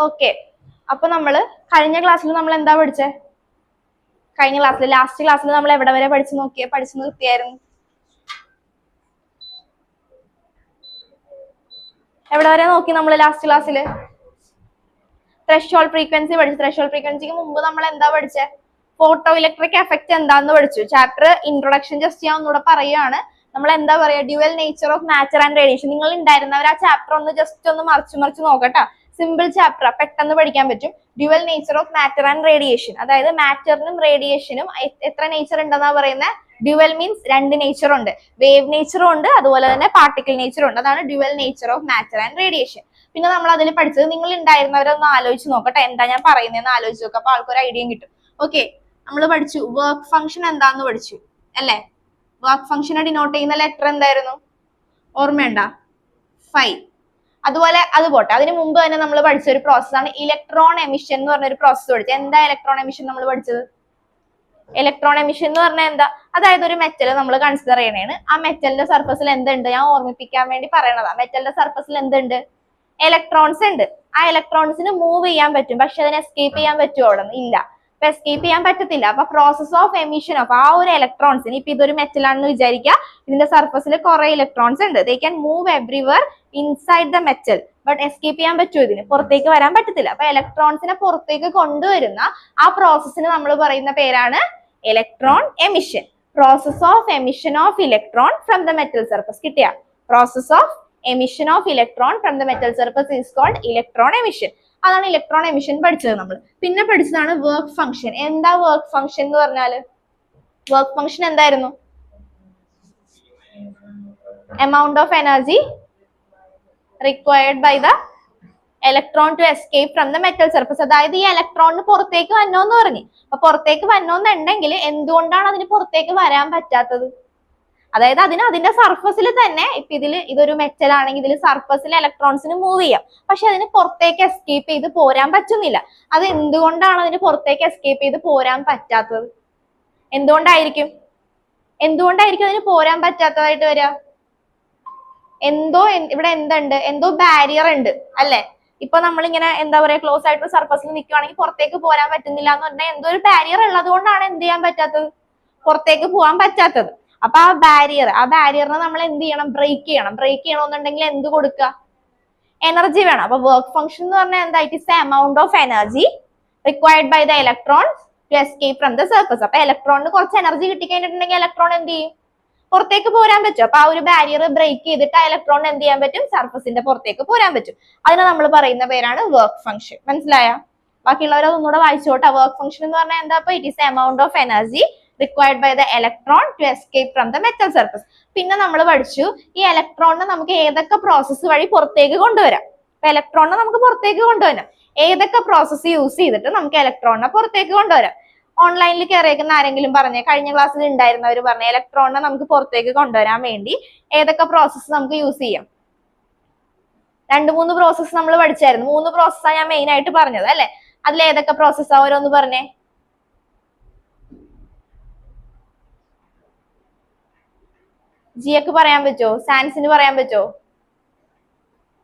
Okay, അപ്പൊ നമ്മള് കഴിഞ്ഞ ക്ലാസ്സിൽ നമ്മൾ എന്താ പഠിച്ചേ? കഴിഞ്ഞ ക്ലാസ്സിൽ ലാസ്റ്റ് ക്ലാസ്സിൽ നമ്മൾ എവിടെ വരെ പഠിച്ചു നിർത്തിയായിരുന്നു? എവിടെ വരെ നോക്കി നമ്മൾ ലാസ്റ്റ് ക്ലാസ്സിൽ? ത്രെഷോൾഡ് ഫ്രീക്വൻസി പഠിച്ചു. ത്രെഷോൾഡ് ഫ്രീക്വൻസിക്ക് മുമ്പ് നമ്മൾ എന്താ പഠിച്ചേ? ഫോട്ടോ ഇലക്ട്രിക് എഫക്ട് എന്താന്ന് പഠിച്ചു. ചാപ്റ്റർ ഇൻട്രൊഡക്ഷൻ ജസ്റ്റ് ഞാൻ ഒന്നുകൂടെ പറയുകയാണ്. നമ്മൾ എന്താ പറയാ, dual nature of matter and radiation. നിങ്ങൾ ഉണ്ടായിരുന്നവർ ആ ചാപ്റ്റർ ഒന്ന് ജസ്റ്റ് ഒന്ന് മറിച്ച് നോക്കട്ടെ. സിമ്പിൾ ചാപ്റ്റർ, പെട്ടെന്ന് പഠിക്കാൻ പറ്റും. Dual nature of matter and radiation, അതായത് മാറ്ററിനും റേഡിയേഷനും എത്ര നേച്ചർ ഉണ്ടെന്നാ പറയുന്നത്? ഡ്യുവൽ മീൻസ് രണ്ട് നേച്ചർ ഉണ്ട്. വേവ് നേച്ചറും ഉണ്ട്, അതുപോലെ തന്നെ പാർട്ടിക്കിൾ നേച്ചറും ഉണ്ട്. അതാണ് dual nature of matter and radiation. പിന്നെ നമ്മൾ അതിൽ പഠിച്ചത്, നിങ്ങൾ ഉണ്ടായിരുന്നവരൊന്ന് ആലോചിച്ച് നോക്കട്ടെ, എന്താ ഞാൻ പറയുന്നതെന്ന് ആലോചിച്ച് നോക്കാം. അപ്പൊ ആൾക്കൊരു ഐഡിയയും കിട്ടും. ഓക്കെ, നമ്മൾ പഠിച്ചു വർക്ക് ഫംഗ്ഷൻ എന്താന്ന് പഠിച്ചു അല്ലെ? വർക്ക് ഫംഗ്ഷനെ ഡിനോട്ട് ചെയ്യുന്ന ലെറ്റർ എന്തായിരുന്നു? ഓർമ്മയുണ്ട? ഫൈ. അതുപോലെ അത് പോട്ടെ, അതിന് മുമ്പ് തന്നെ നമ്മൾ പഠിച്ച ഒരു പ്രോസസ്സാണ് ഇലക്ട്രോൺ എമിഷൻ എന്ന് പറഞ്ഞൊരു പ്രോസസ്സ് പഠിച്ചത്. എന്താ ഇലക്ട്രോൺ എമിഷൻ നമ്മൾ പഠിച്ചത്? ഇലക്ട്രോൺ എമിഷൻ എന്ന് പറഞ്ഞാൽ എന്താ? അതായത് ഒരു മെറ്റൽ നമ്മൾ കൺസിഡർ ചെയ്യണേണ്. ആ മെറ്റലിന്റെ സർഫസിൽ എന്തുണ്ട്? ഞാൻ ഓർമ്മിപ്പിക്കാൻ വേണ്ടി പറയണതാ. മെറ്റലിന്റെ സർഫസിൽ എന്തുണ്ട്? ഇലക്ട്രോൺസ് ഉണ്ട്. ആ ഇലക്ട്രോൺസിന് മൂവ് ചെയ്യാൻ പറ്റും, പക്ഷെ അതിനെ എസ്കേപ്പ് ചെയ്യാൻ പറ്റുമോ? അവിടെ ഇല്ല. അപ്പൊ എസ്കേപ്പ് ചെയ്യാൻ പറ്റത്തില്ല. അപ്പൊ പ്രോസസ് ഓഫ് എമിഷൻ ഓഫ് ആ ഒരു ഇലക്ട്രോൺസിന്, ഇപ്പൊ ഇതൊരു മെറ്റൽ ആണെന്ന് വിചാരിക്കുക, ഇതിന്റെ സർഫസിൽ കുറെ ഇലക്ട്രോൺസ് ഉണ്ട്. They can move everywhere inside the metal, but escape ചെയ്യാൻ പറ്റുമോ? ഇതിന് പുറത്തേക്ക് വരാൻ പറ്റത്തില്ല. അപ്പൊ ഇലക്ട്രോൺസിനെ പുറത്തേക്ക് കൊണ്ടുവരുന്ന ആ പ്രോസസ്സിന് നമ്മൾ പറയുന്ന പേരാണ് electron emission. Process of emission of electron from the metal surface. കിട്ടിയ? Process of emission of electron from the metal surface is called electron emission. അതാണ് ഇലക്ട്രോൺ എമിഷൻ പഠിച്ചത് നമ്മൾ. പിന്നെ പഠിച്ചതാണ് വർക്ക് ഫംഗ്ഷൻ. എന്താ വർക്ക് ഫംഗ്ഷൻ എന്ന് പറഞ്ഞാല്? വർക്ക് ഫംഗ്ഷൻ എന്തായിരുന്നു? Amount of energy required by the electron to escape from the metal surface. അതായത് ഈ ഇലക്ട്രോണിന് പുറത്തേക്ക് വന്നോന്ന് പറഞ്ഞു. അപ്പൊ പുറത്തേക്ക് വന്നോന്നുണ്ടെങ്കിൽ എന്തുകൊണ്ടാണ് അതിന് പുറത്തേക്ക് വരാൻ പറ്റാത്തത്? അതായത് അതിന്റെ സർഫസിൽ തന്നെ, ഇപ്പൊ ഇതൊരു മെറ്റൽ ആണെങ്കിൽ ഇതിൽ സർഫസിൽ ഇലക്ട്രോൺസിന് മൂവ് ചെയ്യാം, പക്ഷെ അതിന് പുറത്തേക്ക് എസ്കേപ്പ് ചെയ്ത് പോരാൻ പറ്റുന്നില്ല. അത് എന്തുകൊണ്ടാണ് അതിന് പുറത്തേക്ക് എസ്കേപ്പ് ചെയ്ത് പോരാൻ പറ്റാത്തത്? എന്തുകൊണ്ടായിരിക്കും അതിന് പോരാൻ പറ്റാത്തതായിട്ട് വരിക? ഇവിടെ എന്തുണ്ട്? എന്തോ ബാരിയർ ഉണ്ട് അല്ലെ? ഇപ്പൊ നമ്മളിങ്ങനെ എന്താ പറയാ, ക്ലോസ് ആയിട്ട് സർഫസിൽ നിൽക്കുകയാണെങ്കിൽ പുറത്തേക്ക് പോരാൻ പറ്റുന്നില്ല എന്ന് പറഞ്ഞാൽ എന്തോ ഒരു ബാരിയർ ഉള്ളത് കൊണ്ടാണ് എന്ത് ചെയ്യാൻ പറ്റാത്തത്? പുറത്തേക്ക് പോകാൻ പറ്റാത്തത്. അപ്പൊ ആ ബാരിയറിനെ നമ്മൾ എന്ത് ചെയ്യണം? ബ്രേക്ക് ചെയ്യണമെന്നുണ്ടെങ്കിൽ എന്ത് കൊടുക്കുക? എനർജി വേണം. അപ്പൊ വർക്ക് ഫംഗ്ഷൻ എന്ന് പറഞ്ഞാൽ എന്താ? It is the amount of energy required by the electron to escape from the surface. അപ്പൊ ഇലക്ട്രോണിന് കുറച്ച് എനർജി കിട്ടിക്കഴിഞ്ഞിട്ടുണ്ടെങ്കിൽ ഇലക്ട്രോൺ എന്ത് ചെയ്യും? പുറത്തേക്ക് പോരാൻ പറ്റും. അപ്പൊ ആ ഒരു ബാരിയർ ബ്രേക്ക് ചെയ്തിട്ട് ആ ഇലക്ട്രോൺ എന്ത് ചെയ്യാൻ പറ്റും? സർഫസിന്റെ പുറത്തേക്ക് പോരാൻ പറ്റും. അതിനെ നമ്മൾ പറയുന്ന പേരാണ് വർക്ക് ഫംഗ്ഷൻ. മനസ്സിലായ? ബാക്കിയുള്ളവരെ ഒന്നുകൂടെ വായിച്ചോട്ടെ. വർക്ക് ഫംഗ്ഷൻ എന്ന് പറഞ്ഞാൽ എന്താ? അപ്പൊ it is the amount of energy required by the electron to escape from the metal surface. പിന്നെ നമ്മൾ പഠിച്ചു ഈ ഇലക്ട്രോണിനെ നമുക്ക് ഏതൊക്കെ പ്രോസസ്സ് വഴി പുറത്തേക്ക് കൊണ്ടുവരാം. അപ്പൊ ഇലക്ട്രോണിനെ നമുക്ക് പുറത്തേക്ക് കൊണ്ടുവരാം. ഏതൊക്കെ പ്രോസസ്സ് യൂസ് ചെയ്തിട്ട് നമുക്ക് ഇലക്ട്രോണിനെ പുറത്തേക്ക് കൊണ്ടുവരാം? ഓൺലൈനിൽ കയറിയേക്കുന്ന ആരെങ്കിലും പറഞ്ഞേ? കഴിഞ്ഞ ക്ലാസ്സിൽ ഉണ്ടായിരുന്നവർ പറഞ്ഞ ഇലക്ട്രോണിനെ നമുക്ക് പുറത്തേക്ക് കൊണ്ടുവരാൻ വേണ്ടി ഏതൊക്കെ പ്രോസസ്സ് നമുക്ക് യൂസ് ചെയ്യാം? 2-3 പ്രോസസ്സ് നമ്മൾ പഠിച്ചായിരുന്നു. 3 പ്രോസസ്സാണ് ഞാൻ മെയിൻ ആയിട്ട് പറഞ്ഞത് അല്ലെ? അതിൽ ഏതൊക്കെ പ്രോസസ്സാ? ഓരോന്ന് പറഞ്ഞേ. ജിയക്ക് പറയാൻ പറ്റോ? സാൻസിന് പറയാൻ പറ്റോ?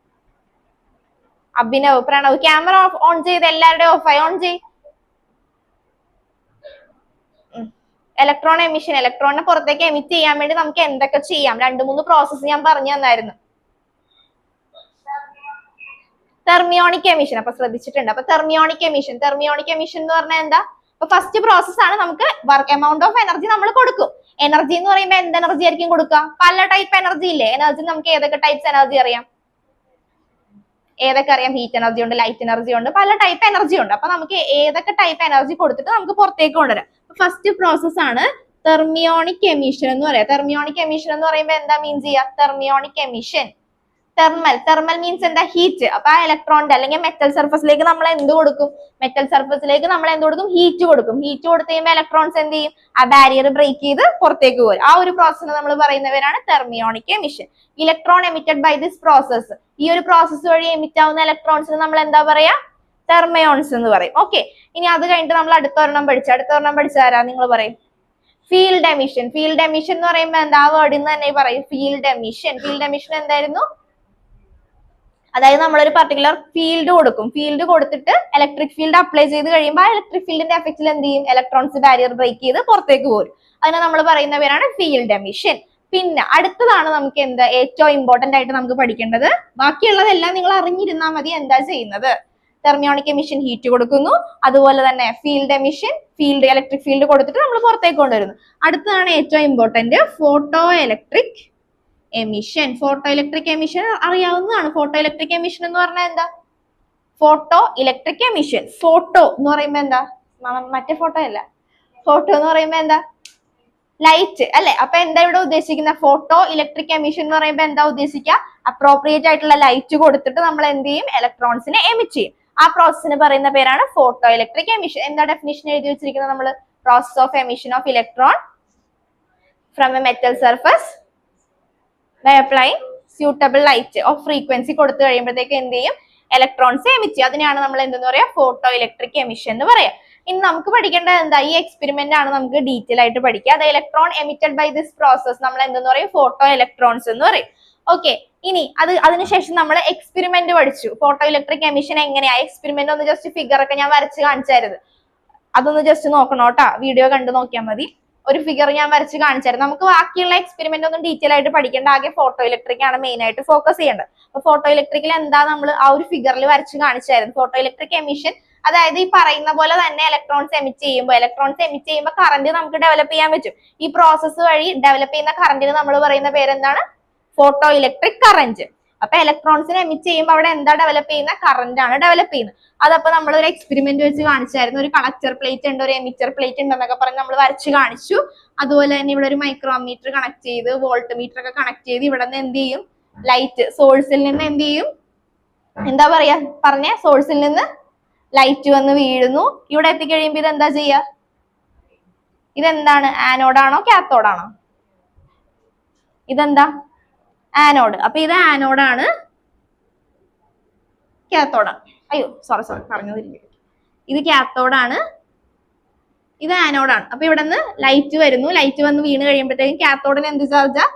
അഭിനവ്, പ്രണവ്, ക്യാമറ ഓൺ ചെയ്ത് എല്ലാവരുടെയും ഓഫായി. ഓൺ ചെയ്. ഇലക്ട്രോൺ എമിഷൻ, ഇലക്ട്രോണിനെ പുറത്തേക്ക് എമിറ്റ് ചെയ്യാൻ വേണ്ടി നമുക്ക് എന്തൊക്കെ ചെയ്യാം? 2-3 പ്രോസസ്സ് ഞാൻ പറഞ്ഞു തന്നായിരുന്നു. Thermionic emission. അപ്പൊ ശ്രദ്ധിച്ചിട്ടുണ്ട്. അപ്പൊ തെർമിയോണിക് എമിഷൻ എന്ന് പറഞ്ഞാൽ എന്താ? അപ്പൊ ഫസ്റ്റ് പ്രോസസ് ആണ്, നമുക്ക് എമൗണ്ട് ഓഫ് എനർജി നമ്മൾ കൊടുക്കും. എനർജി എന്ന് പറയുമ്പോൾ എന്ത് എനർജി ആയിരിക്കും കൊടുക്കുക? പല ടൈപ്പ് എനർജി ഇല്ലേ? എനർജി നമുക്ക് ഏതൊക്കെ ടൈപ്സ് എനർജി അറിയാം? ഹീറ്റ് എനർജി ഉണ്ട്, ലൈറ്റ് എനർജി ഉണ്ട്, പല ടൈപ്പ് എനർജി ഉണ്ട്. അപ്പൊ നമുക്ക് ഏതൊക്കെ ടൈപ്പ് എനർജി കൊടുത്തിട്ട് നമുക്ക് പുറത്തേക്ക് കൊണ്ടുവരാം? ഫസ്റ്റ് പ്രോസസ് ആണ് തെർമിയോണിക് എമിഷൻ എന്ന് പറയാം. തെർമിയോണിക് എമിഷൻ എന്ന് പറയുമ്പോൾ എന്താ മീൻ ചെയ്യുക? തെർമിയോണിക് എമിഷൻ, തെർമൽ മീൻസ് എന്താ? ഹീറ്റ്. അപ്പൊ ആ ഇലക്ട്രോണിന്റെ അല്ലെങ്കിൽ മെറ്റൽ സർഫസിലേക്ക് നമ്മൾ എന്ത് കൊടുക്കും? ഹീറ്റ് കൊടുക്കും. ഹീറ്റ് കൊടുത്തു കഴിയുമ്പോൾ ഇലക്ട്രോൺസ് എന്ത് ചെയ്യും? ആ ബാരിയർ ബ്രേക്ക് ചെയ്ത് പുറത്തേക്ക് പോകും. ആ ഒരു പ്രോസസ്സിനെ നമ്മൾ പറയുന്നവരാണ് thermionic emission. Electron emitted by this process, ഈ ഒരു പ്രോസസ് വഴി എമിറ്റ് ആവുന്ന ഇലക്ട്രോൺസിന് നമ്മൾ എന്താ പറയാ? തെർമയോൺസ് എന്ന് പറയും. ഓക്കെ, ഇനി അത് കഴിഞ്ഞിട്ട് നമ്മൾ അടുത്ത ഒരെണ്ണം പഠിച്ചാരാ? നിങ്ങൾ പറയും. Field emission. ഫീൽഡ് എമിഷൻ എന്ന് പറയുമ്പോൾ എന്താ? ആ വേർഡിൽ നിന്ന് തന്നെ പറയും ഫീൽഡ് എമിഷൻ. ഫീൽഡ് എമിഷൻ എന്തായിരുന്നു? അതായത് നമ്മളൊരു പർട്ടിക്കുലർ ഫീൽഡ് കൊടുക്കും. ഫീൽഡ് കൊടുത്തിട്ട് ഇലക്ട്രിക് ഫീൽഡ് അപ്ലൈ ചെയ്ത് കഴിയുമ്പോൾ ആ ഇലക്ട്രിക് ഫീൽഡിന്റെ എഫക്റ്റിൽ എന്ത് ചെയ്യും? ഇലക്ട്രോൺസ് ബാരിയർ ബ്രേക്ക് ചെയ്ത് പുറത്തേക്ക് പോരും. അതിനെ നമ്മൾ പറയുന്ന പേരാണ് ഫീൽഡ് എമിഷൻ. പിന്നെ അടുത്തതാണ് നമുക്ക് എന്താ ഏറ്റവും ഇമ്പോർട്ടന്റ് ആയിട്ട് നമുക്ക് പഠിക്കേണ്ടത്. ബാക്കിയുള്ളതെല്ലാം നിങ്ങൾ അറിഞ്ഞിരുന്നാൽ മതി. എന്താ ചെയ്യുന്നത്? തെർമിയോണിക് എമിഷൻ ഹീറ്റ് കൊടുക്കുന്നു, അതുപോലെ തന്നെ field emission, field electric field കൊടുത്തിട്ട് നമ്മൾ പുറത്തേക്ക് കൊണ്ടുവരുന്നു. അടുത്തതാണ് ഏറ്റവും important photo electric emission. Photo electric emission അറിയാവുന്നതാണ്. ഫോട്ടോ ഇലക്ട്രിക് എമിഷൻ എന്ന് പറഞ്ഞാൽ എന്താ? Photo electric emission. ഫോട്ടോ എന്ന് പറയുമ്പോ എന്താ? മറ്റേ ഫോട്ടോ അല്ല. ഫോട്ടോ എന്ന് പറയുമ്പോ എന്താ? ലൈറ്റ് അല്ലെ? അപ്പൊ എന്താ ഇവിടെ ഉദ്ദേശിക്കുന്ന? ഫോട്ടോ ഇലക്ട്രിക് എമിഷൻ എന്ന് പറയുമ്പോ എന്താ ഉദ്ദേശിക്കുക? അപ്രോപ്രിയേറ്റ് ആയിട്ടുള്ള ലൈറ്റ് കൊടുത്തിട്ട് നമ്മൾ എന്ത് ചെയ്യും? ഇലക്ട്രോൺസിനെ എമിറ്റ് ചെയ്യും. ആ പ്രോസസ്സിന് പറയുന്ന പേരാണ് ഫോട്ടോ ഇലക്ട്രിക് എമിഷൻ. എന്താ ഡെഫിനിഷൻ എഴുതി വെച്ചിരിക്കുന്നത് നമ്മൾ? Process of emission of electron from a metal surface by applying suitable light of frequency കൊടുത്തു കഴിയുമ്പോഴത്തേക്ക് എന്ത് ചെയ്യും? ഇലക്ട്രോൺസ് എമിറ്റ് ചെയ്യും. അതിനാണ് നമ്മൾ എന്തെന്ന് പറയാ? ഫോട്ടോ ഇലക്ട്രിക് എമിഷൻ എന്ന് പറയാം. ഇനി നമുക്ക് പഠിക്കേണ്ടത് എന്താ? ഈ എക്സ്പെരിമെന്റ് ആണ് നമുക്ക് ഡീറ്റെയിൽ ആയിട്ട് പഠിക്കുക. അത് electron emitted by this process നമ്മൾ എന്തെന്ന് പറയും? ഫോട്ടോ ഇലക്ട്രോൺസ് എന്ന് പറയും. ഓക്കെ, ഇനി അതിനുശേഷം നമ്മൾ എക്സ്പെരിമെന്റ് പഠിച്ചു. ഫോട്ടോ ഇലക്ട്രിക് എമിഷൻ എങ്ങനെയാ? എക്സ്പെരിമെന്റ് ഒന്ന് ജസ്റ്റ് ഫിഗർ ഒക്കെ ഞാൻ വരച്ച് കാണിച്ചായിരുന്നു. അതൊന്ന് ജസ്റ്റ് നോക്കണോട്ടാ, വീഡിയോ കണ്ടു നോക്കിയാൽ മതി. ഒരു ഫിഗർ ഞാൻ വരച്ച് കാണിച്ചായിരുന്നു. നമുക്ക് ബാക്കിയുള്ള എക്സ്പെരിമെന്റ് ഒന്നും ഡീറ്റെയിൽ ആയിട്ട് പഠിക്കേണ്ട. ആകെ ഫോട്ടോ ഇലക്ട്രിക് ആണ് മെയിൻ ആയിട്ട് ഫോക്കസ് ചെയ്യേണ്ടത്. അപ്പൊ ഫോട്ടോ ഇലക്ട്രിക്കിൽ എന്താ നമ്മൾ ആ ഒരു ഫിഗറിൽ വരച്ച് കാണിച്ചായിരുന്നു. ഫോട്ടോ ഇലക്ട്രിക് എമിഷൻ അതായത് ഈ പറയുന്ന പോലെ തന്നെ ഇലക്ട്രോൺസ് എമിറ്റ് ചെയ്യുമ്പോൾ കറന്റ് നമുക്ക് ഡെവലപ്പ് ചെയ്യാൻ പറ്റും. ഈ പ്രോസസ്സ് വഴി ഡെവലപ്പ് ചെയ്യുന്ന കറന്റിന് നമ്മൾ പറയുന്ന പേരെന്താണ്? Photo electric current. അപ്പൊ ഇലക്ട്രോൺസിനെ എമിറ്റ് ചെയ്യുമ്പോൾ അവിടെ എന്താ ഡെവലപ്പ് ചെയ്യുന്ന? കറന്റ് ആണ് ഡെവലപ്പ് ചെയ്യുന്നത്. അതപ്പോ നമ്മൾ ഒരു എക്സ്പെരിമെന്റ് വെച്ച് കാണിച്ചായിരുന്നു. ഒരു കളക്ടർ പ്ലേറ്റ് ഉണ്ട്, ഒരു എമിറ്റർ പ്ലേറ്റ് ഉണ്ട് എന്നൊക്കെ പറഞ്ഞ് നമ്മൾ വരച്ച് കാണിച്ചു. അതുപോലെ തന്നെ ഇവിടെ ഒരു മൈക്രോമീറ്റർ കണക്ട് ചെയ്ത് വോൾട്ട് മീറ്റർ ഒക്കെ കണക്ട് ചെയ്ത് ഇവിടെ നിന്ന് എന്ത് ചെയ്യും? ലൈറ്റ് സോഴ്സിൽ നിന്ന് എന്ത് ചെയ്യും? എന്താ പറയാ പറഞ്ഞ? സോഴ്സിൽ നിന്ന് ലൈറ്റ് വന്ന് വീഴുന്നു. ഇവിടെ എത്തിക്കഴിയുമ്പോ ഇത് എന്താ ചെയ്യാ? ഇതെന്താണ്? ആനോഡാണോ കാത്തോഡാണോ? ഇതെന്താ? ആനോഡ്. അപ്പൊ ഇത് ആനോഡാണ്, കാത്തോഡാണ്. അയ്യോ സോറി പറഞ്ഞത്. ഇത് കാത്തോഡാണ്, ഇത് ആനോഡാണ്. അപ്പൊ ഇവിടെ നിന്ന് ലൈറ്റ് വരുന്നു. ലൈറ്റ് വന്ന് വീണ് കഴിയുമ്പോഴത്തേക്കും കാത്തോഡിന് എന്ത് ചാർജാ?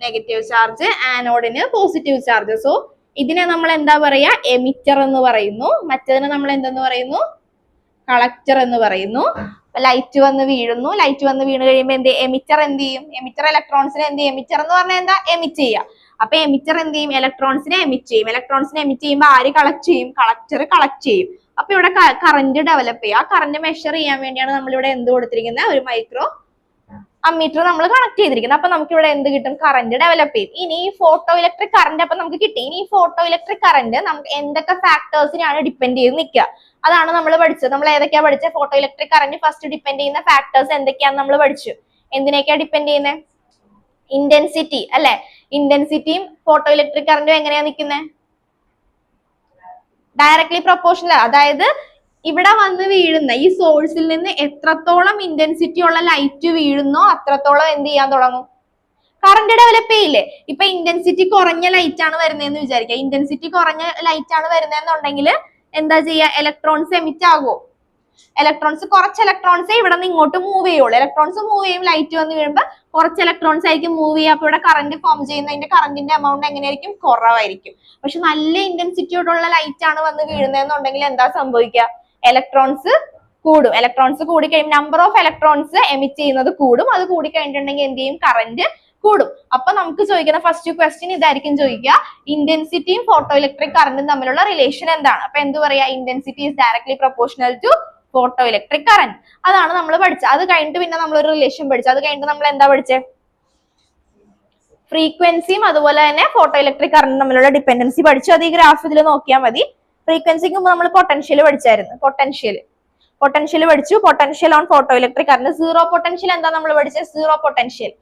Negative charge. ആനോഡിന് പോസിറ്റീവ് ചാർജ്. സോ ഇതിനെ നമ്മൾ എന്താ പറയാ? എമിറ്റർ എന്ന് പറയുന്നു. മറ്റതിനെ നമ്മൾ എന്തെന്ന് പറയുന്നു? കളക്ടർ എന്ന് പറയുന്നു. ലൈറ്റ് വന്ന് വീഴുന്നു. ലൈറ്റ് വന്ന് വീണ് കഴിയുമ്പോൾ എന്ത് ചെയ്യും? എമിറ്റർ എന്ത് ചെയ്യും? എമിറ്റർ ഇലക്ട്രോൺസിനെ എന്ത് ചെയ്യും? എമിറ്റർ എന്ന് പറഞ്ഞാൽ എന്താ? എമിറ്റ് ചെയ്യുക. അപ്പൊ എമിറ്റർ എന്ത് ചെയ്യും? ഇലക്ട്രോൺസിനെ എമിറ്റ് ചെയ്യും. ഇലക്ട്രോൺസിനെ എമിറ്റ് ചെയ്യുമ്പോൾ ആര് കളക്ട് ചെയ്യും? കളക്ടർ കളക്ട് ചെയ്യും. അപ്പൊ ഇവിടെ കറന്റ് ഡെവലപ്പ് ചെയ്യും. ആ കറന്റ് മെഷർ ചെയ്യാൻ വേണ്ടിയാണ് നമ്മൾ ഇവിടെ എന്ത് കൊടുത്തിരിക്കുന്നത്? ഒരു മൈക്രോ അമ്മീറ്റർ നമ്മൾ കണക്ട് ചെയ്തിരിക്കുന്നത്. അപ്പൊ നമുക്ക് ഇവിടെ എന്ത് കിട്ടും? കറന്റ് ഡെവലപ്പ് ചെയ്യും. ഇനി ഈ ഫോട്ടോ ഇലക്ട്രിക് കറന്റ് അപ്പൊ നമുക്ക് കിട്ടി. ഇനി ഈ ഫോട്ടോ ഇലക്ട്രിക് കറന്റ് നമുക്ക് എന്തൊക്കെ ഫാക്ടേഴ്സിനെയാണ് ഡിപ്പെൻഡ് ചെയ്ത് നിൽക്കുക? അതാണ് നമ്മൾ പഠിച്ചത്. നമ്മൾ ഏതൊക്കെയാ പഠിച്ചത്? Photo electric current first depend ചെയ്യുന്ന ഫാക്ടേഴ്സ് എന്തൊക്കെയാന്ന് നമ്മൾ പഠിച്ചു. എന്തിനൊക്കെയാ ഡിപ്പെൻഡ് ചെയ്യുന്നത്? ഇന്റൻസിറ്റി അല്ലെ? ഇന്റൻസിറ്റിയും ഫോട്ടോ ഇലക്ട്രിക് കറന്റും എങ്ങനെയാ നിൽക്കുന്നത്? Directly proportional. അതായത് ഇവിടെ വന്ന് വീഴുന്ന ഈ സോഴ്സിൽ നിന്ന് എത്രത്തോളം ഇന്റൻസിറ്റി ഉള്ള ലൈറ്റ് വീഴുന്നോ അത്രത്തോളം എന്ത് ചെയ്യാൻ തുടങ്ങും? കറന്റ് ഡെവലപ്പ് ചെയ്യില്ലേ? ഇപ്പൊ ഇന്റൻസിറ്റി കുറഞ്ഞ ലൈറ്റ് ആണ് വരുന്നതെന്ന് വിചാരിക്കുക. ഇന്റൻസിറ്റി കുറഞ്ഞ ലൈറ്റ് ആണ് വരുന്നതെന്നുണ്ടെങ്കിൽ എന്താ ചെയ്യുക? ഇലക്ട്രോൺസ് എമിറ്റ് ആകുമോ? കുറച്ച് ഇലക്ട്രോൺസേ ഇവിടെ നിന്ന് ഇങ്ങോട്ട് മൂവ് ചെയ്യുള്ളൂ. ഇലക്ട്രോൺസ് മൂവ് ചെയ്യും. ലൈറ്റ് വന്ന് വീഴുമ്പോൾ കുറച്ച് ഇലക്ട്രോൺസ് ആയിരിക്കും മൂവ് ചെയ്യുക. അപ്പൊ ഇവിടെ കറന്റ് ഫോം ചെയ്യുന്നതിന്റെ കറന്റിന്റെ എമൗണ്ട് എങ്ങനെയായിരിക്കും? കുറവായിരിക്കും. പക്ഷെ നല്ല ഇന്റൻസിറ്റിയോടുള്ള ലൈറ്റ് ആണ് വന്ന് വീഴുന്നതെന്നുണ്ടെങ്കിൽ എന്താ സംഭവിക്കുക? ഇലക്ട്രോൺസ് കൂടും. ഇലക്ട്രോൺസ് കൂടി കഴിയുമ്പോൾ നമ്പർ ഓഫ് ഇലക്ട്രോൺസ് എമിറ്റ് ചെയ്യുന്നത് കൂടും. അത് കൂടി കഴിഞ്ഞിട്ടുണ്ടെങ്കിൽ എന്ത് ചെയ്യും? കറന്റ് കൂടും. അപ്പൊ നമുക്ക് ചോദിക്കുന്ന ഫസ്റ്റ് ക്വസ്റ്റ്യൻ ഇതായിരിക്കും ചോദിക്കുക. ഇന്റൻസിറ്റിയും ഫോട്ടോ ഇലക്ട്രിക് കറന്റും തമ്മിലുള്ള റിലേഷൻ എന്താണ്? അപ്പൊ എന്ത് പറയാ? Intensity is directly proportional to photoelectric current. അതാണ് നമ്മൾ പഠിച്ചത്. അത് കഴിഞ്ഞിട്ട് പിന്നെ നമ്മൾ ഒരു റിലേഷൻ പഠിച്ചു. അത് കഴിഞ്ഞിട്ട് നമ്മൾ എന്താ പഠിച്ചത്? ഫ്രീക്വൻസിയും അതുപോലെ തന്നെ ഫോട്ടോ ഇലക്ട്രിക് കറന്റും തമ്മിലുള്ള ഡിപ്പെൻഡൻസി പഠിച്ചു. അത് ഈ ഗ്രാഫ് ഇതിൽ നോക്കിയാൽ മതി. ഫ്രീക്വൻസിക്ക് മുമ്പ് നമ്മൾ പൊട്ടൻഷ്യൽ പഠിച്ചായിരുന്നു. പൊട്ടൻഷ്യൽ പഠിച്ചു. Potential on photo electric current. Zero potential എന്താ നമ്മൾ പഠിച്ചത്? സീറോ പൊട്ടൻഷ്യൽ